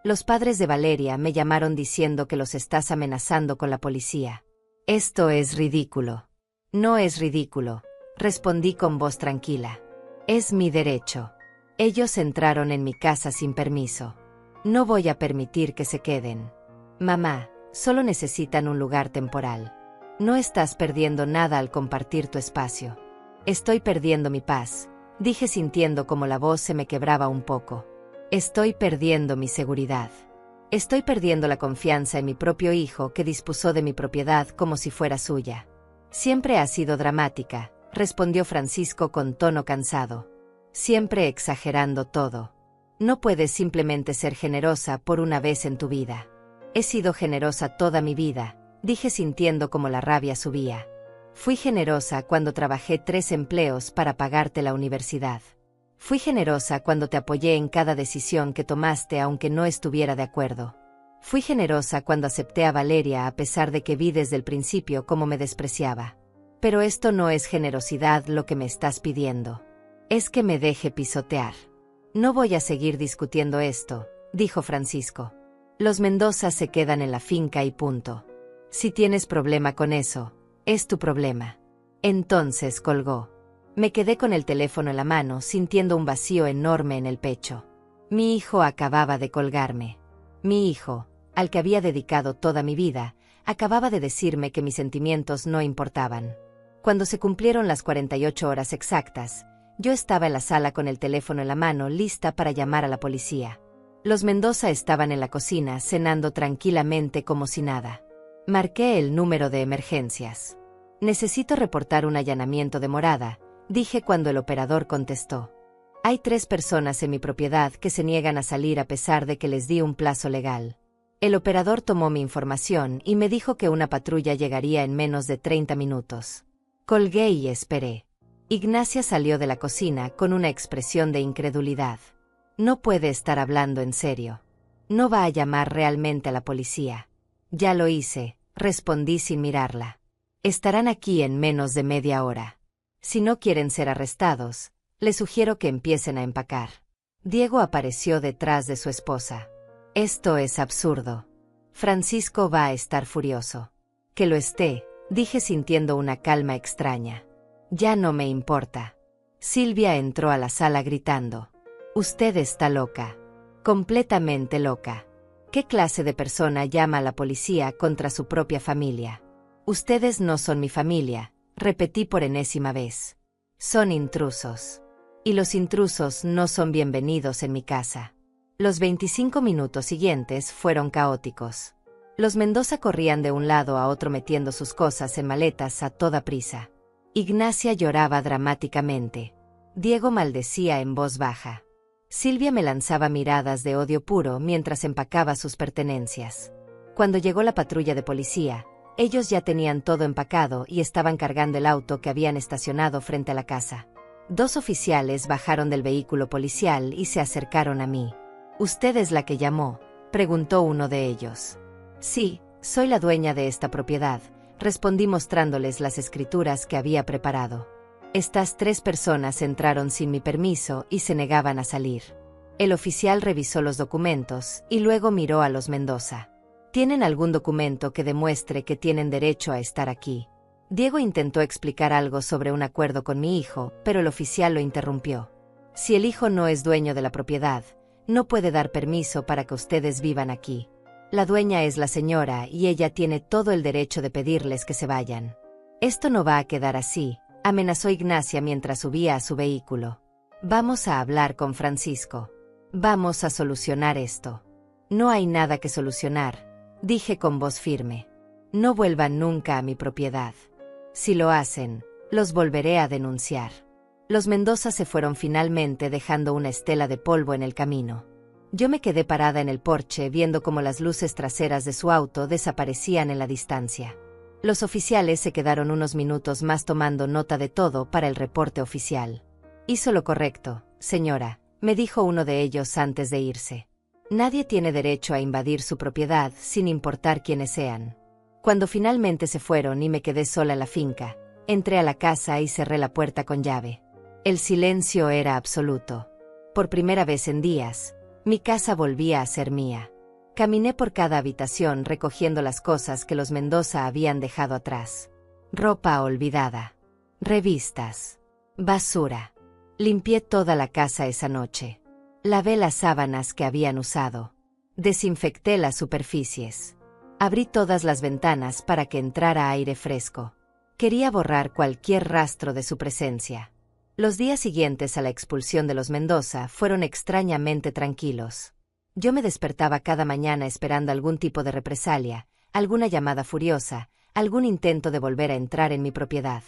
«Los padres de Valeria me llamaron diciendo que los estás amenazando con la policía». «Esto es ridículo». «No es ridículo», respondí con voz tranquila. «Es mi derecho. Ellos entraron en mi casa sin permiso. No voy a permitir que se queden. Mamá, solo necesitan un lugar temporal. No estás perdiendo nada al compartir tu espacio». «Estoy perdiendo mi paz», dije sintiendo como la voz se me quebraba un poco. «Estoy perdiendo mi seguridad. Estoy perdiendo la confianza en mi propio hijo que dispuso de mi propiedad como si fuera suya». «Siempre has sido dramática», respondió Francisco con tono cansado. «Siempre exagerando todo. No puedes simplemente ser generosa por una vez en tu vida». «He sido generosa toda mi vida», dije sintiendo como la rabia subía. «Fui generosa cuando trabajé 3 empleos para pagarte la universidad. Fui generosa cuando te apoyé en cada decisión que tomaste aunque no estuviera de acuerdo. Fui generosa cuando acepté a Valeria a pesar de que vi desde el principio cómo me despreciaba. Pero esto no es generosidad lo que me estás pidiendo. Es que me deje pisotear». «No voy a seguir discutiendo esto», dijo Francisco. «Los Mendoza se quedan en la finca y punto. Si tienes problema con eso, es tu problema». Entonces colgó. Me quedé con el teléfono en la mano sintiendo un vacío enorme en el pecho. Mi hijo acababa de colgarme. Mi hijo, al que había dedicado toda mi vida, acababa de decirme que mis sentimientos no importaban. Cuando se cumplieron las 48 horas exactas, yo estaba en la sala con el teléfono en la mano lista para llamar a la policía. Los Mendoza estaban en la cocina cenando tranquilamente como si nada. Marqué el número de emergencias. «Necesito reportar un allanamiento de morada», dije cuando el operador contestó. «Hay 3 personas en mi propiedad que se niegan a salir a pesar de que les di un plazo legal». El operador tomó mi información y me dijo que una patrulla llegaría en menos de 30 minutos. Colgué y esperé. Ignacia salió de la cocina con una expresión de incredulidad. «No puede estar hablando en serio. No va a llamar realmente a la policía». «Ya lo hice», respondí sin mirarla. «Estarán aquí en menos de media hora. Si no quieren ser arrestados, les sugiero que empiecen a empacar». Diego apareció detrás de su esposa. «Esto es absurdo. Francisco va a estar furioso». «Que lo esté», dije sintiendo una calma extraña. «Ya no me importa». Silvia entró a la sala gritando. «Usted está loca. Completamente loca. ¿Qué clase de persona llama a la policía contra su propia familia?» «Ustedes no son mi familia», repetí por enésima vez. «Son intrusos. Y los intrusos no son bienvenidos en mi casa». Los 25 minutos siguientes fueron caóticos. Los Mendoza corrían de un lado a otro metiendo sus cosas en maletas a toda prisa. Ignacia lloraba dramáticamente. Diego maldecía en voz baja. Silvia me lanzaba miradas de odio puro mientras empacaba sus pertenencias. Cuando llegó la patrulla de policía, ellos ya tenían todo empacado y estaban cargando el auto que habían estacionado frente a la casa. 2 oficiales bajaron del vehículo policial y se acercaron a mí. «¿Usted es la que llamó?», preguntó uno de ellos. «Sí, soy la dueña de esta propiedad», respondí mostrándoles las escrituras que había preparado. «Estas 3 personas entraron sin mi permiso y se negaban a salir». El oficial revisó los documentos y luego miró a los Mendoza. «¿Tienen algún documento que demuestre que tienen derecho a estar aquí?». Diego intentó explicar algo sobre un acuerdo con mi hijo, pero el oficial lo interrumpió. «Si el hijo no es dueño de la propiedad, no puede dar permiso para que ustedes vivan aquí. La dueña es la señora y ella tiene todo el derecho de pedirles que se vayan». «Esto no va a quedar así», amenazó Ignacia mientras subía a su vehículo. «Vamos a hablar con Francisco. Vamos a solucionar esto». «No hay nada que solucionar», dije con voz firme. No vuelvan nunca a mi propiedad. Si lo hacen, los volveré a denunciar. Los Mendoza se fueron finalmente dejando una estela de polvo en el camino. Yo me quedé parada en el porche viendo cómo las luces traseras de su auto desaparecían en la distancia. Los oficiales se quedaron unos minutos más tomando nota de todo para el reporte oficial. Hizo lo correcto, señora, me dijo uno de ellos antes de irse. Nadie tiene derecho a invadir su propiedad sin importar quiénes sean. Cuando finalmente se fueron y me quedé sola en la finca, entré a la casa y cerré la puerta con llave. El silencio era absoluto. Por primera vez en días, mi casa volvía a ser mía. Caminé por cada habitación recogiendo las cosas que los Mendoza habían dejado atrás. Ropa olvidada. Revistas. Basura. Limpié toda la casa esa noche. Lavé las sábanas que habían usado. Desinfecté las superficies. Abrí todas las ventanas para que entrara aire fresco. Quería borrar cualquier rastro de su presencia. Los días siguientes a la expulsión de los Mendoza fueron extrañamente tranquilos. Yo me despertaba cada mañana esperando algún tipo de represalia, alguna llamada furiosa, algún intento de volver a entrar en mi propiedad.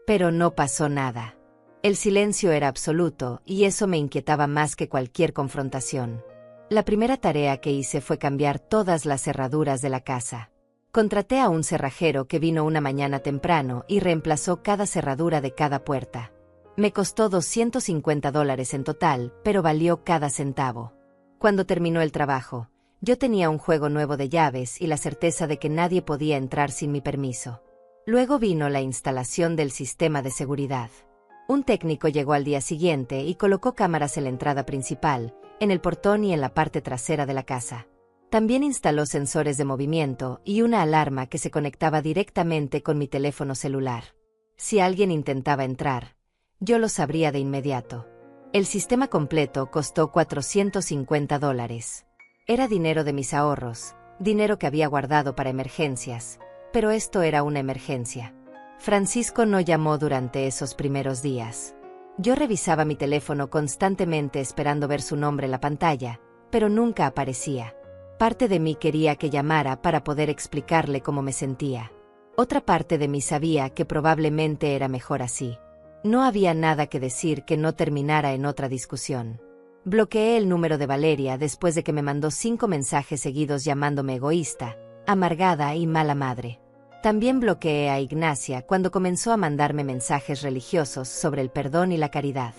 Pero no pasó nada. El silencio era absoluto y eso me inquietaba más que cualquier confrontación. La primera tarea que hice fue cambiar todas las cerraduras de la casa. Contraté a un cerrajero que vino una mañana temprano y reemplazó cada cerradura de cada puerta. Me costó $250 en total, pero valió cada centavo. Cuando terminó el trabajo, yo tenía un juego nuevo de llaves y la certeza de que nadie podía entrar sin mi permiso. Luego vino la instalación del sistema de seguridad. Un técnico llegó al día siguiente y colocó cámaras en la entrada principal, en el portón y en la parte trasera de la casa. También instaló sensores de movimiento y una alarma que se conectaba directamente con mi teléfono celular. Si alguien intentaba entrar, yo lo sabría de inmediato. El sistema completo costó $450. Era dinero de mis ahorros, dinero que había guardado para emergencias, pero esto era una emergencia. Francisco no llamó durante esos primeros días. Yo revisaba mi teléfono constantemente esperando ver su nombre en la pantalla, pero nunca aparecía. Parte de mí quería que llamara para poder explicarle cómo me sentía. Otra parte de mí sabía que probablemente era mejor así. No había nada que decir que no terminara en otra discusión. Bloqueé el número de Valeria después de que me mandó 5 mensajes seguidos llamándome egoísta, amargada y mala madre. También bloqueé a Ignacia cuando comenzó a mandarme mensajes religiosos sobre el perdón y la caridad.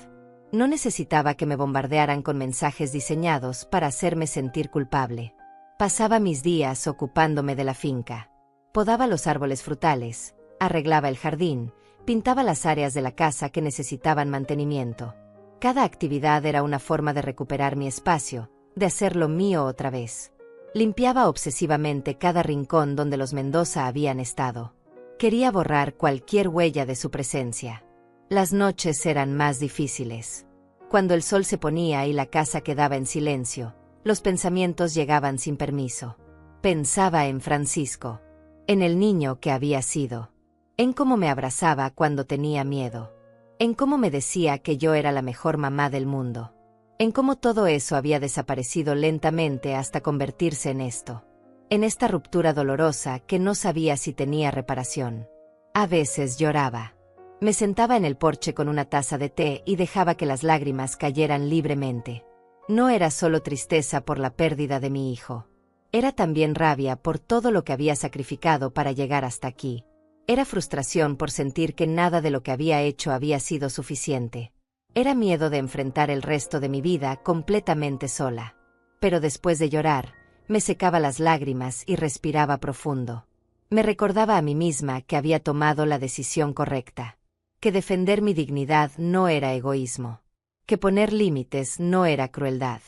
No necesitaba que me bombardearan con mensajes diseñados para hacerme sentir culpable. Pasaba mis días ocupándome de la finca. Podaba los árboles frutales, arreglaba el jardín, pintaba las áreas de la casa que necesitaban mantenimiento. Cada actividad era una forma de recuperar mi espacio, de hacerlo mío otra vez. Limpiaba obsesivamente cada rincón donde los Mendoza habían estado. Quería borrar cualquier huella de su presencia. Las noches eran más difíciles. Cuando el sol se ponía y la casa quedaba en silencio, los pensamientos llegaban sin permiso. Pensaba en Francisco, en el niño que había sido, en cómo me abrazaba cuando tenía miedo, en cómo me decía que yo era la mejor mamá del mundo, en cómo todo eso había desaparecido lentamente hasta convertirse en esto, en esta ruptura dolorosa que no sabía si tenía reparación. A veces lloraba. Me sentaba en el porche con una taza de té y dejaba que las lágrimas cayeran libremente. No era solo tristeza por la pérdida de mi hijo. Era también rabia por todo lo que había sacrificado para llegar hasta aquí. Era frustración por sentir que nada de lo que había hecho había sido suficiente. Era miedo de enfrentar el resto de mi vida completamente sola. Pero después de llorar, me secaba las lágrimas y respiraba profundo. Me recordaba a mí misma que había tomado la decisión correcta. Que defender mi dignidad no era egoísmo. Que poner límites no era crueldad.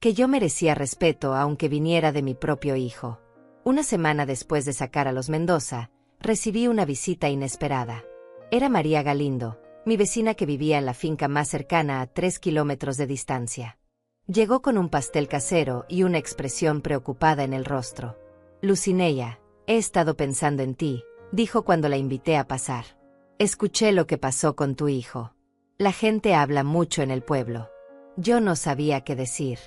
Que yo merecía respeto aunque viniera de mi propio hijo. Una semana después de sacar a los Mendoza, recibí una visita inesperada. Era María Galindo, mi vecina que vivía en la finca más cercana a 3 kilómetros de distancia. Llegó con un pastel casero y una expresión preocupada en el rostro. Lucineya, he estado pensando en ti, dijo cuando la invité a pasar. Escuché lo que pasó con tu hijo. La gente habla mucho en el pueblo. Yo no sabía qué decir.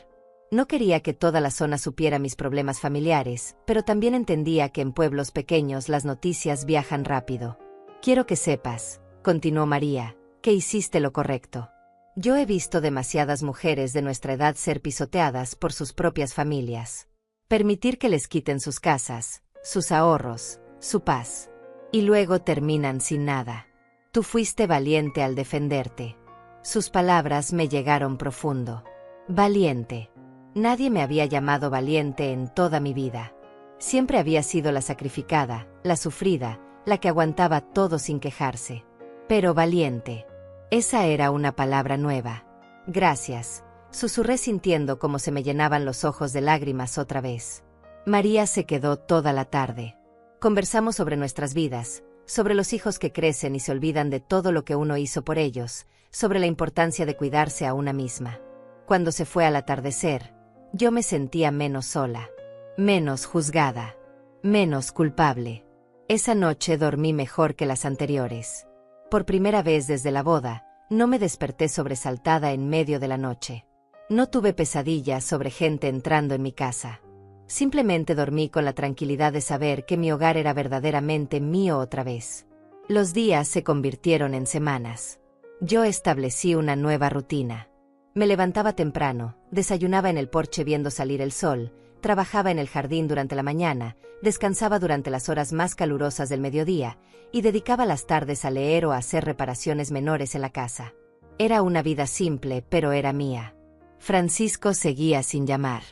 No quería que toda la zona supiera mis problemas familiares, pero también entendía que en pueblos pequeños las noticias viajan rápido. Quiero que sepas, continuó María, que hiciste lo correcto. Yo he visto demasiadas mujeres de nuestra edad ser pisoteadas por sus propias familias. Permitir que les quiten sus casas, sus ahorros, su paz. Y luego terminan sin nada. Tú fuiste valiente al defenderte. Sus palabras me llegaron profundo. Valiente. Nadie me había llamado valiente en toda mi vida. Siempre había sido la sacrificada, la sufrida, la que aguantaba todo sin quejarse. Pero valiente. Esa era una palabra nueva. Gracias, susurré sintiendo cómo se me llenaban los ojos de lágrimas otra vez. María se quedó toda la tarde. Conversamos sobre nuestras vidas, sobre los hijos que crecen y se olvidan de todo lo que uno hizo por ellos, sobre la importancia de cuidarse a una misma. Cuando se fue al atardecer, yo me sentía menos sola, menos juzgada, menos culpable. Esa noche dormí mejor que las anteriores. Por primera vez desde la boda, no me desperté sobresaltada en medio de la noche. No tuve pesadillas sobre gente entrando en mi casa. Simplemente dormí con la tranquilidad de saber que mi hogar era verdaderamente mío otra vez. Los días se convirtieron en semanas. Yo establecí una nueva rutina. Me levantaba temprano, desayunaba en el porche viendo salir el sol, trabajaba en el jardín durante la mañana, descansaba durante las horas más calurosas del mediodía y dedicaba las tardes a leer o a hacer reparaciones menores en la casa. Era una vida simple, pero era mía. Francisco seguía sin llamar.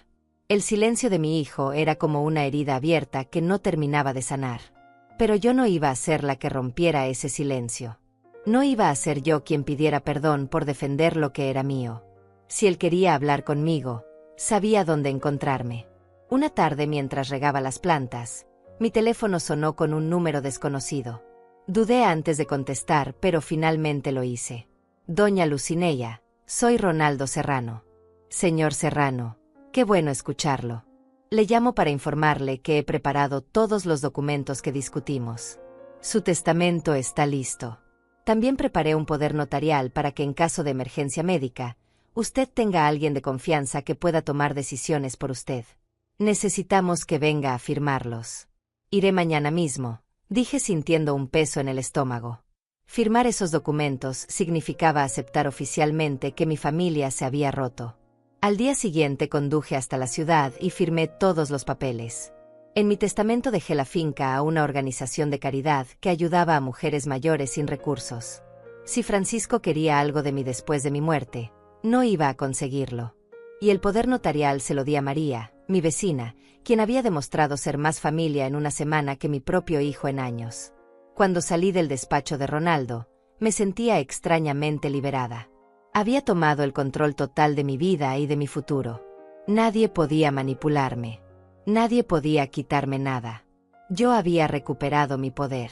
El silencio de mi hijo era como una herida abierta que no terminaba de sanar. Pero yo no iba a ser la que rompiera ese silencio. No iba a ser yo quien pidiera perdón por defender lo que era mío. Si él quería hablar conmigo, sabía dónde encontrarme. Una tarde mientras regaba las plantas, mi teléfono sonó con un número desconocido. Dudé antes de contestar, pero finalmente lo hice. Doña Lucineya, soy Ronaldo Serrano. Señor Serrano, qué bueno escucharlo. Le llamo para informarle que he preparado todos los documentos que discutimos. Su testamento está listo. También preparé un poder notarial para que en caso de emergencia médica, usted tenga a alguien de confianza que pueda tomar decisiones por usted. Necesitamos que venga a firmarlos. Iré mañana mismo, dije sintiendo un peso en el estómago. Firmar esos documentos significaba aceptar oficialmente que mi familia se había roto. Al día siguiente conduje hasta la ciudad y firmé todos los papeles. En mi testamento dejé la finca a una organización de caridad que ayudaba a mujeres mayores sin recursos. Si Francisco quería algo de mí después de mi muerte, no iba a conseguirlo. Y el poder notarial se lo di a María, mi vecina, quien había demostrado ser más familia en una semana que mi propio hijo en años. Cuando salí del despacho de Ronaldo, me sentía extrañamente liberada. Había tomado el control total de mi vida y de mi futuro. Nadie podía manipularme. Nadie podía quitarme nada. Yo había recuperado mi poder.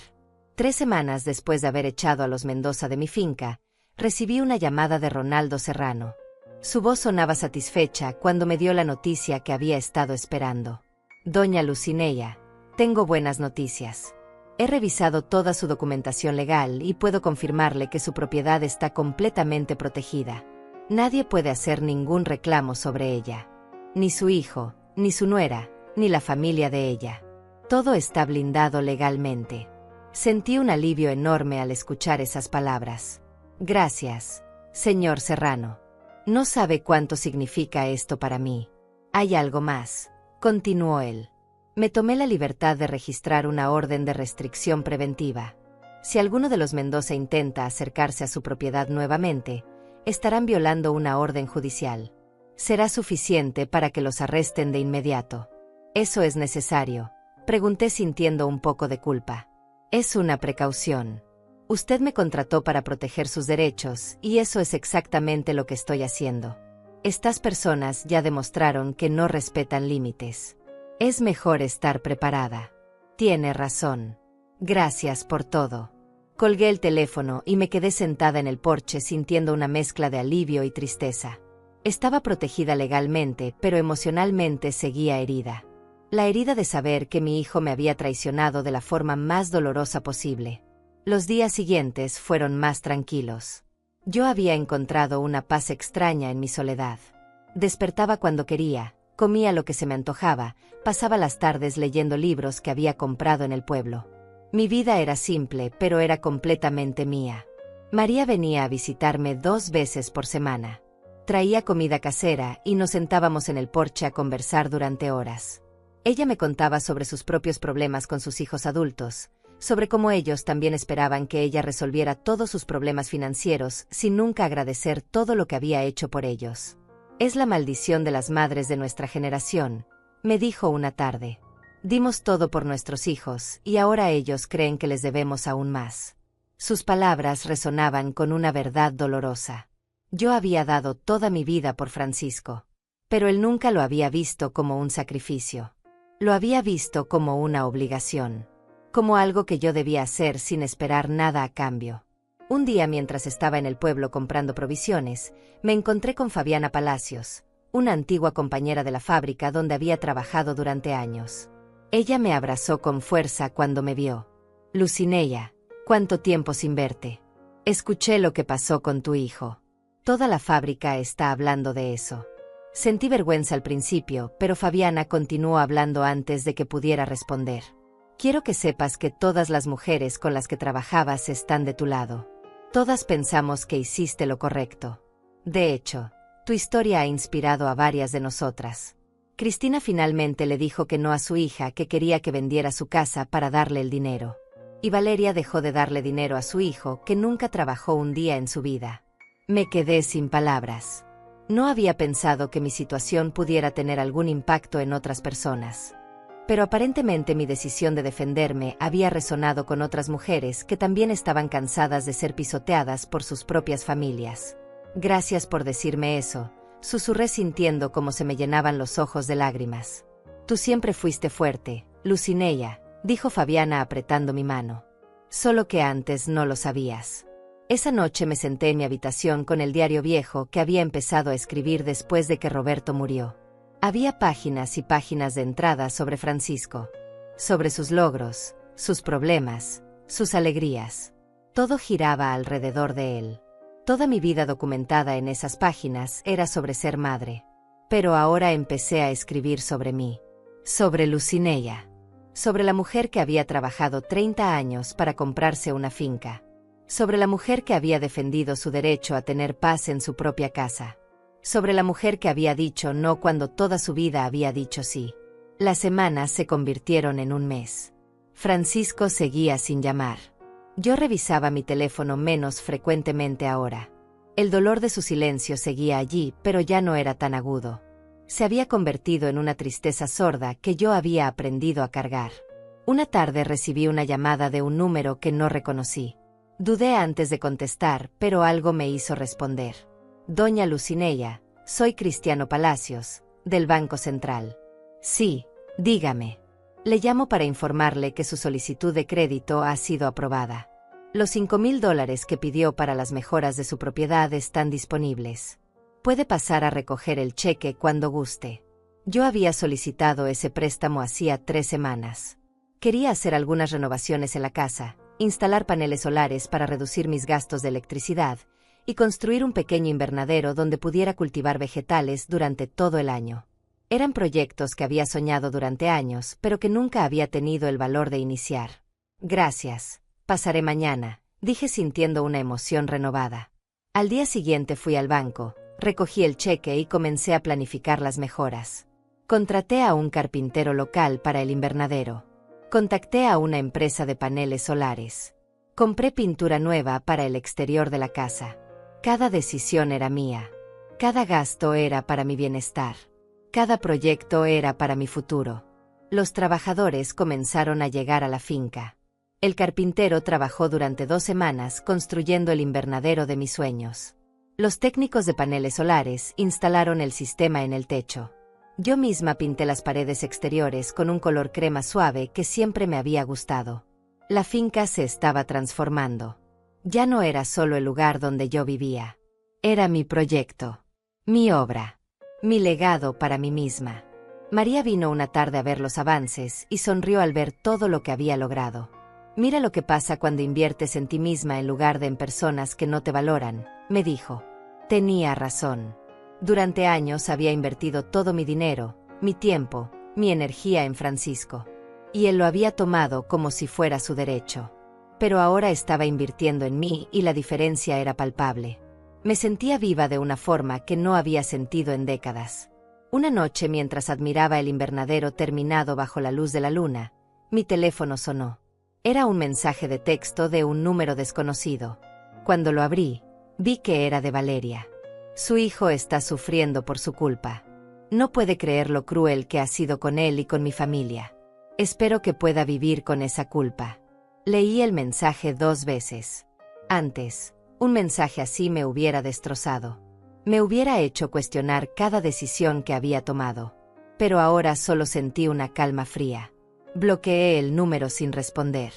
3 semanas después de haber echado a los Mendoza de mi finca, recibí una llamada de Ronaldo Serrano. Su voz sonaba satisfecha cuando me dio la noticia que había estado esperando. Doña Lucineya, tengo buenas noticias. He revisado toda su documentación legal y puedo confirmarle que su propiedad está completamente protegida. Nadie puede hacer ningún reclamo sobre ella. Ni su hijo, ni su nuera, ni la familia de ella. Todo está blindado legalmente. Sentí un alivio enorme al escuchar esas palabras. Gracias, señor Serrano. No sabe cuánto significa esto para mí. Hay algo más, continuó él. Me tomé la libertad de registrar una orden de restricción preventiva. Si alguno de los Mendoza intenta acercarse a su propiedad nuevamente, estarán violando una orden judicial. Será suficiente para que los arresten de inmediato. ¿Eso es necesario?, pregunté sintiendo un poco de culpa. Es una precaución. Usted me contrató para proteger sus derechos, y eso es exactamente lo que estoy haciendo. Estas personas ya demostraron que no respetan límites. Es mejor estar preparada. Tiene razón. Gracias por todo. Colgué el teléfono y me quedé sentada en el porche sintiendo una mezcla de alivio y tristeza. Estaba protegida legalmente, pero emocionalmente seguía herida. La herida de saber que mi hijo me había traicionado de la forma más dolorosa posible. Los días siguientes fueron más tranquilos. Yo había encontrado una paz extraña en mi soledad. Despertaba cuando quería, comía lo que se me antojaba, pasaba las tardes leyendo libros que había comprado en el pueblo. Mi vida era simple, pero era completamente mía. María venía a visitarme 2 veces por semana. Traía comida casera y nos sentábamos en el porche a conversar durante horas. Ella me contaba sobre sus propios problemas con sus hijos adultos, sobre cómo ellos también esperaban que ella resolviera todos sus problemas financieros sin nunca agradecer todo lo que había hecho por ellos. Es la maldición de las madres de nuestra generación, me dijo una tarde. Dimos todo por nuestros hijos y ahora ellos creen que les debemos aún más. Sus palabras resonaban con una verdad dolorosa. Yo había dado toda mi vida por Francisco, pero él nunca lo había visto como un sacrificio. Lo había visto como una obligación, como algo que yo debía hacer sin esperar nada a cambio. Un día, mientras estaba en el pueblo comprando provisiones, me encontré con Fabiana Palacios, una antigua compañera de la fábrica donde había trabajado durante años. Ella me abrazó con fuerza cuando me vio. Lucineya, ¿cuánto tiempo sin verte? Escuché lo que pasó con tu hijo. Toda la fábrica está hablando de eso. Sentí vergüenza al principio, pero Fabiana continuó hablando antes de que pudiera responder. Quiero que sepas que todas las mujeres con las que trabajabas están de tu lado. Todas pensamos que hiciste lo correcto. De hecho, tu historia ha inspirado a varias de nosotras. Cristina finalmente le dijo que no a su hija, que quería que vendiera su casa para darle el dinero. Y Valeria dejó de darle dinero a su hijo, que nunca trabajó un día en su vida. Me quedé sin palabras. No había pensado que mi situación pudiera tener algún impacto en otras personas. Pero aparentemente mi decisión de defenderme había resonado con otras mujeres que también estaban cansadas de ser pisoteadas por sus propias familias. Gracias por decirme eso, susurré sintiendo cómo se me llenaban los ojos de lágrimas. Tú siempre fuiste fuerte, Lucineya, dijo Fabiana apretando mi mano. Solo que antes no lo sabías. Esa noche me senté en mi habitación con el diario viejo que había empezado a escribir después de que Roberto murió. Había páginas y páginas de entradas sobre Francisco, sobre sus logros, sus problemas, sus alegrías. Todo giraba alrededor de él. Toda mi vida documentada en esas páginas era sobre ser madre. Pero ahora empecé a escribir sobre mí, sobre Lucineya, sobre la mujer que había trabajado 30 años para comprarse una finca, sobre la mujer que había defendido su derecho a tener paz en su propia casa. Sobre la mujer que había dicho no cuando toda su vida había dicho sí. Las semanas se convirtieron en un mes. Francisco seguía sin llamar. Yo revisaba mi teléfono menos frecuentemente ahora. El dolor de su silencio seguía allí, pero ya no era tan agudo. Se había convertido en una tristeza sorda que yo había aprendido a cargar. Una tarde recibí una llamada de un número que no reconocí. Dudé antes de contestar, pero algo me hizo responder. Doña Lucineya, soy Cristiano Palacios, del Banco Central. Sí, dígame. Le llamo para informarle que su solicitud de crédito ha sido aprobada. Los $5,000 que pidió para las mejoras de su propiedad están disponibles. Puede pasar a recoger el cheque cuando guste. Yo había solicitado ese préstamo hacía 3 semanas. Quería hacer algunas renovaciones en la casa, instalar paneles solares para reducir mis gastos de electricidad, y construir un pequeño invernadero donde pudiera cultivar vegetales durante todo el año. Eran proyectos que había soñado durante años, pero que nunca había tenido el valor de iniciar. Gracias, pasaré mañana, dije sintiendo una emoción renovada. Al día siguiente fui al banco, recogí el cheque y comencé a planificar las mejoras. Contraté a un carpintero local para el invernadero. Contacté a una empresa de paneles solares. Compré pintura nueva para el exterior de la casa. Cada decisión era mía. Cada gasto era para mi bienestar. Cada proyecto era para mi futuro. Los trabajadores comenzaron a llegar a la finca. El carpintero trabajó durante 2 semanas construyendo el invernadero de mis sueños. Los técnicos de paneles solares instalaron el sistema en el techo. Yo misma pinté las paredes exteriores con un color crema suave que siempre me había gustado. La finca se estaba transformando. Ya no era solo el lugar donde yo vivía. Era mi proyecto, mi obra, mi legado para mí misma. María vino una tarde a ver los avances y sonrió al ver todo lo que había logrado. Mira lo que pasa cuando inviertes en ti misma en lugar de en personas que no te valoran, me dijo. Tenía razón. Durante años había invertido todo mi dinero, mi tiempo, mi energía en Francisco. Y él lo había tomado como si fuera su derecho. Pero ahora estaba invirtiendo en mí y la diferencia era palpable. Me sentía viva de una forma que no había sentido en décadas. Una noche, mientras admiraba el invernadero terminado bajo la luz de la luna, mi teléfono sonó. Era un mensaje de texto de un número desconocido. Cuando lo abrí, vi que era de Valeria. Su hijo está sufriendo por su culpa. No puede creer lo cruel que ha sido con él y con mi familia. Espero que pueda vivir con esa culpa. Leí el mensaje 2 veces. Antes, un mensaje así me hubiera destrozado. Me hubiera hecho cuestionar cada decisión que había tomado. Pero ahora solo sentí una calma fría. Bloqueé el número sin responder.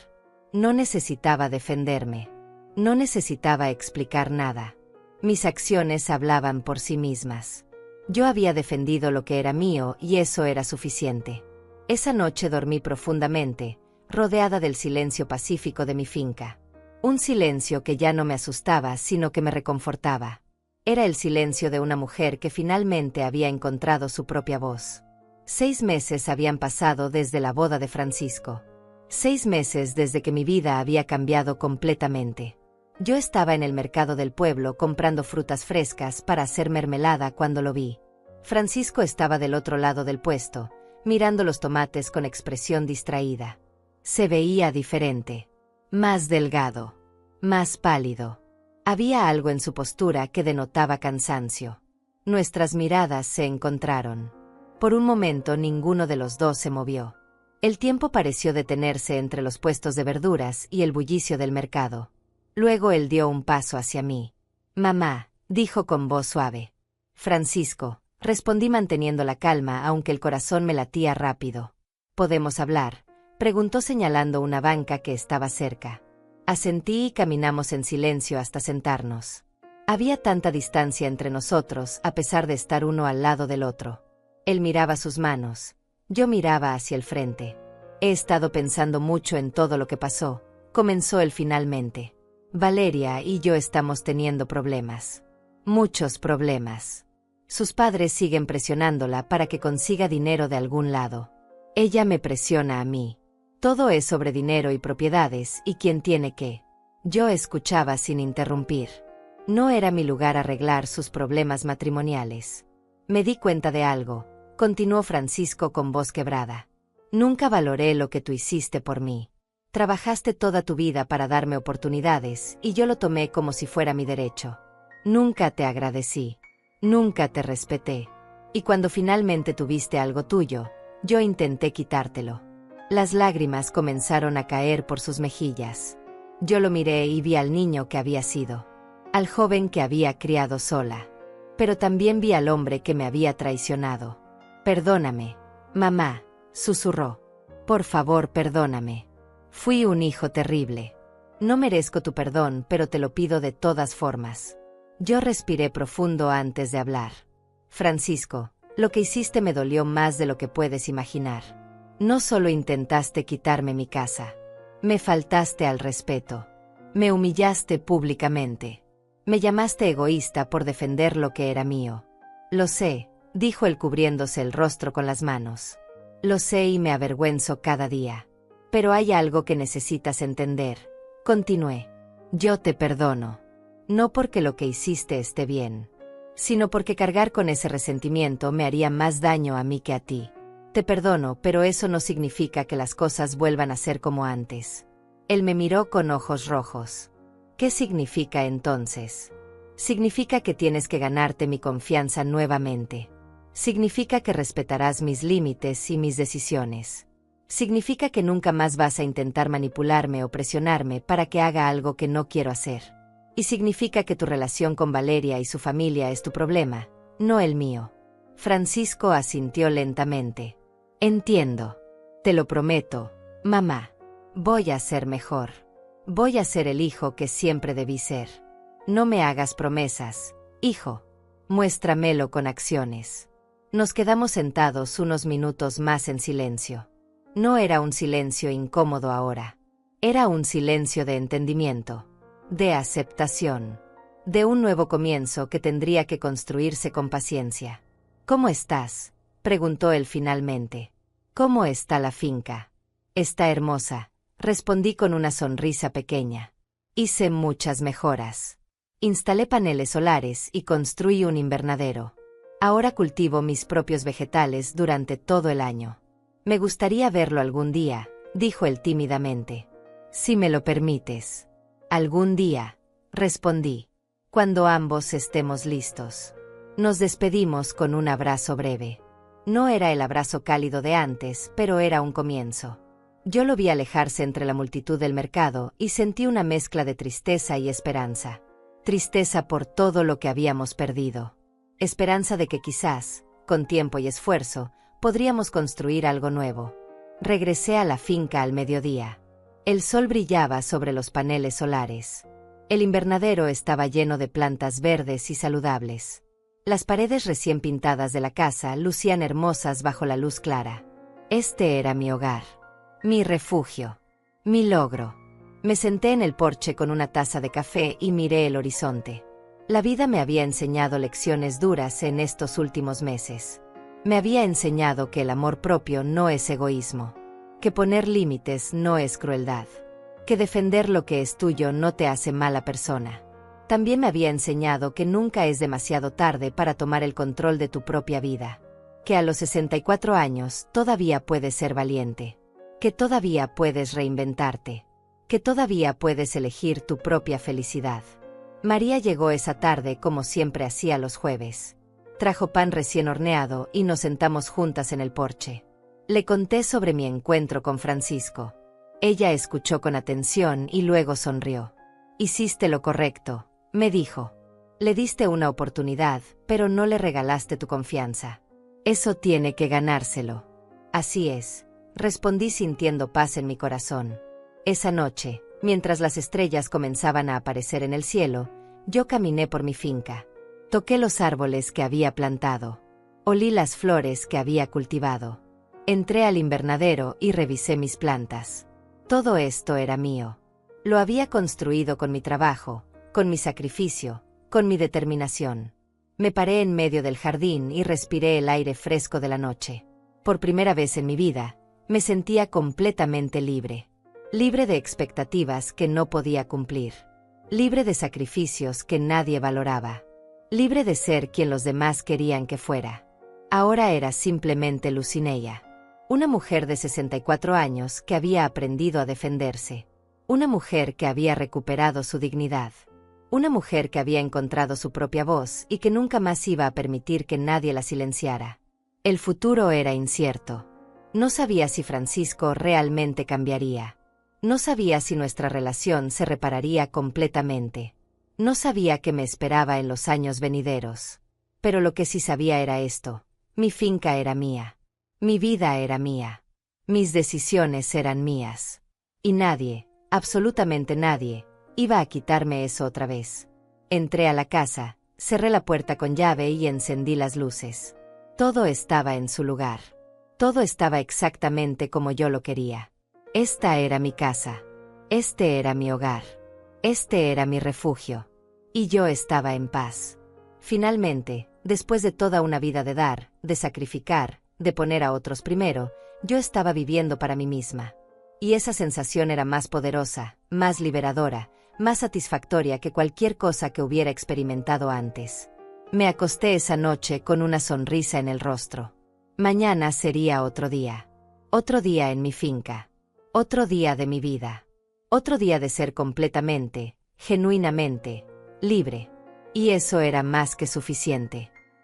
No necesitaba defenderme. No necesitaba explicar nada. Mis acciones hablaban por sí mismas. Yo había defendido lo que era mío y eso era suficiente. Esa noche dormí profundamente, rodeada del silencio pacífico de mi finca. Un silencio que ya no me asustaba, sino que me reconfortaba. Era el silencio de una mujer que finalmente había encontrado su propia voz. 6 meses habían pasado desde la boda de Francisco. 6 meses desde que mi vida había cambiado completamente. Yo estaba en el mercado del pueblo comprando frutas frescas para hacer mermelada cuando lo vi. Francisco estaba del otro lado del puesto, mirando los tomates con expresión distraída. Se veía diferente. Más delgado. Más pálido. Había algo en su postura que denotaba cansancio. Nuestras miradas se encontraron. Por un momento ninguno de los dos se movió. El tiempo pareció detenerse entre los puestos de verduras y el bullicio del mercado. Luego él dio un paso hacia mí. «Mamá», dijo con voz suave. «Francisco», respondí manteniendo la calma aunque el corazón me latía rápido. «¿Podemos hablar?», preguntó señalando una banca que estaba cerca. Asentí y caminamos en silencio hasta sentarnos. Había tanta distancia entre nosotros a pesar de estar uno al lado del otro. Él miraba sus manos. Yo miraba hacia el frente. «He estado pensando mucho en todo lo que pasó», comenzó él finalmente. «Valeria y yo estamos teniendo problemas. Muchos problemas. Sus padres siguen presionándola para que consiga dinero de algún lado. Ella me presiona a mí. Todo es sobre dinero y propiedades y quién tiene qué». Yo escuchaba sin interrumpir. No era mi lugar arreglar sus problemas matrimoniales. Me di cuenta de algo, continuó Francisco con voz quebrada. «Nunca valoré lo que tú hiciste por mí. Trabajaste toda tu vida para darme oportunidades y yo lo tomé como si fuera mi derecho. Nunca te agradecí. Nunca te respeté. Y cuando finalmente tuviste algo tuyo, yo intenté quitártelo». Las lágrimas comenzaron a caer por sus mejillas. Yo lo miré y vi al niño que había sido. Al joven que había criado sola. Pero también vi al hombre que me había traicionado. «Perdóname, mamá», susurró. «Por favor, perdóname. Fui un hijo terrible. No merezco tu perdón, pero te lo pido de todas formas». Yo respiré profundo antes de hablar. «Francisco, lo que hiciste me dolió más de lo que puedes imaginar. No solo intentaste quitarme mi casa. Me faltaste al respeto. Me humillaste públicamente. Me llamaste egoísta por defender lo que era mío. Lo sé», dijo él cubriéndose el rostro con las manos. «Lo sé y me avergüenzo cada día. Pero hay algo que necesitas entender», continué. «Yo te perdono. No porque lo que hiciste esté bien, sino porque cargar con ese resentimiento me haría más daño a mí que a ti. Te perdono, pero eso no significa que las cosas vuelvan a ser como antes». Él me miró con ojos rojos. «¿Qué significa entonces?». «Significa que tienes que ganarte mi confianza nuevamente. Significa que respetarás mis límites y mis decisiones. Significa que nunca más vas a intentar manipularme o presionarme para que haga algo que no quiero hacer. Y significa que tu relación con Valeria y su familia es tu problema, no el mío». Francisco asintió lentamente. «Entiendo. Te lo prometo, mamá. Voy a ser mejor. Voy a ser el hijo que siempre debí ser. No me hagas promesas, hijo. Muéstramelo con acciones». Nos quedamos sentados unos minutos más en silencio. No era un silencio incómodo ahora. Era un silencio de entendimiento, de aceptación. de un nuevo comienzo que tendría que construirse con paciencia. ¿Cómo estás?, preguntó él finalmente. ¿Cómo está la finca? Está hermosa, respondí con una sonrisa pequeña. Hice muchas mejoras. Instalé paneles solares y construí un invernadero. Ahora cultivo mis propios vegetales durante todo el año. Me gustaría verlo algún día, dijo él tímidamente. Si me lo permites. Algún día, respondí. Cuando ambos estemos listos. Nos despedimos con un abrazo breve. No era el abrazo cálido de antes, pero era un comienzo. Yo lo vi alejarse entre la multitud del mercado y sentí una mezcla de tristeza y esperanza. Tristeza por todo lo que habíamos perdido. Esperanza de que quizás, con tiempo y esfuerzo, podríamos construir algo nuevo. Regresé a la finca al mediodía. El sol brillaba sobre los paneles solares. El invernadero estaba lleno de plantas verdes y saludables. Las paredes recién pintadas de la casa lucían hermosas bajo la luz clara. Este era mi hogar. Mi refugio. Mi logro. Me senté en el porche con una taza de café y miré el horizonte. La vida me había enseñado lecciones duras en estos últimos meses. Me había enseñado que el amor propio no es egoísmo, que poner límites no es crueldad, que defender lo que es tuyo no te hace mala persona. También me había enseñado que nunca es demasiado tarde para tomar el control de tu propia vida, que a los 64 años todavía puedes ser valiente, que todavía puedes reinventarte, que todavía puedes elegir tu propia felicidad. María llegó esa tarde como siempre hacía los jueves. Trajo pan recién horneado y nos sentamos juntas en el porche. Le conté sobre mi encuentro con Francisco. Ella escuchó con atención y luego sonrió. Hiciste lo correcto, me dijo. Le diste una oportunidad, pero no le regalaste tu confianza. Eso tiene que ganárselo. Así es, respondí sintiendo paz en mi corazón. Esa noche, mientras las estrellas comenzaban a aparecer en el cielo, yo caminé por mi finca. Toqué los árboles que había plantado. Olí las flores que había cultivado. Entré al invernadero y revisé mis plantas. Todo esto era mío. Lo había construido con mi trabajo, con mi sacrificio, con mi determinación. Me paré en medio del jardín y respiré el aire fresco de la noche. Por primera vez en mi vida, me sentía completamente libre. Libre de expectativas que no podía cumplir. Libre de sacrificios que nadie valoraba. Libre de ser quien los demás querían que fuera. Ahora era simplemente Lucineia. Una mujer de 64 años que había aprendido a defenderse. Una mujer que había recuperado su dignidad. Una mujer que había encontrado su propia voz y que nunca más iba a permitir que nadie la silenciara. El futuro era incierto. No sabía si Francisco realmente cambiaría. No sabía si nuestra relación se repararía completamente. No sabía qué me esperaba en los años venideros. Pero lo que sí sabía era esto. Mi finca era mía. Mi vida era mía. Mis decisiones eran mías. Y nadie, absolutamente nadie, iba a quitarme eso otra vez. Entré a la casa, cerré la puerta con llave y encendí las luces. Todo estaba en su lugar. Todo estaba exactamente como yo lo quería. Esta era mi casa. Este era mi hogar. Este era mi refugio. Y yo estaba en paz. Finalmente, después de toda una vida de dar, de sacrificar, de poner a otros primero, yo estaba viviendo para mí misma. Y esa sensación era más poderosa, más liberadora, más satisfactoria que cualquier cosa que hubiera experimentado antes. Me acosté esa noche con una sonrisa en el rostro. Mañana sería otro día. Otro día en mi finca. Otro día de mi vida. Otro día de ser completamente, genuinamente, libre. Y eso era más que suficiente.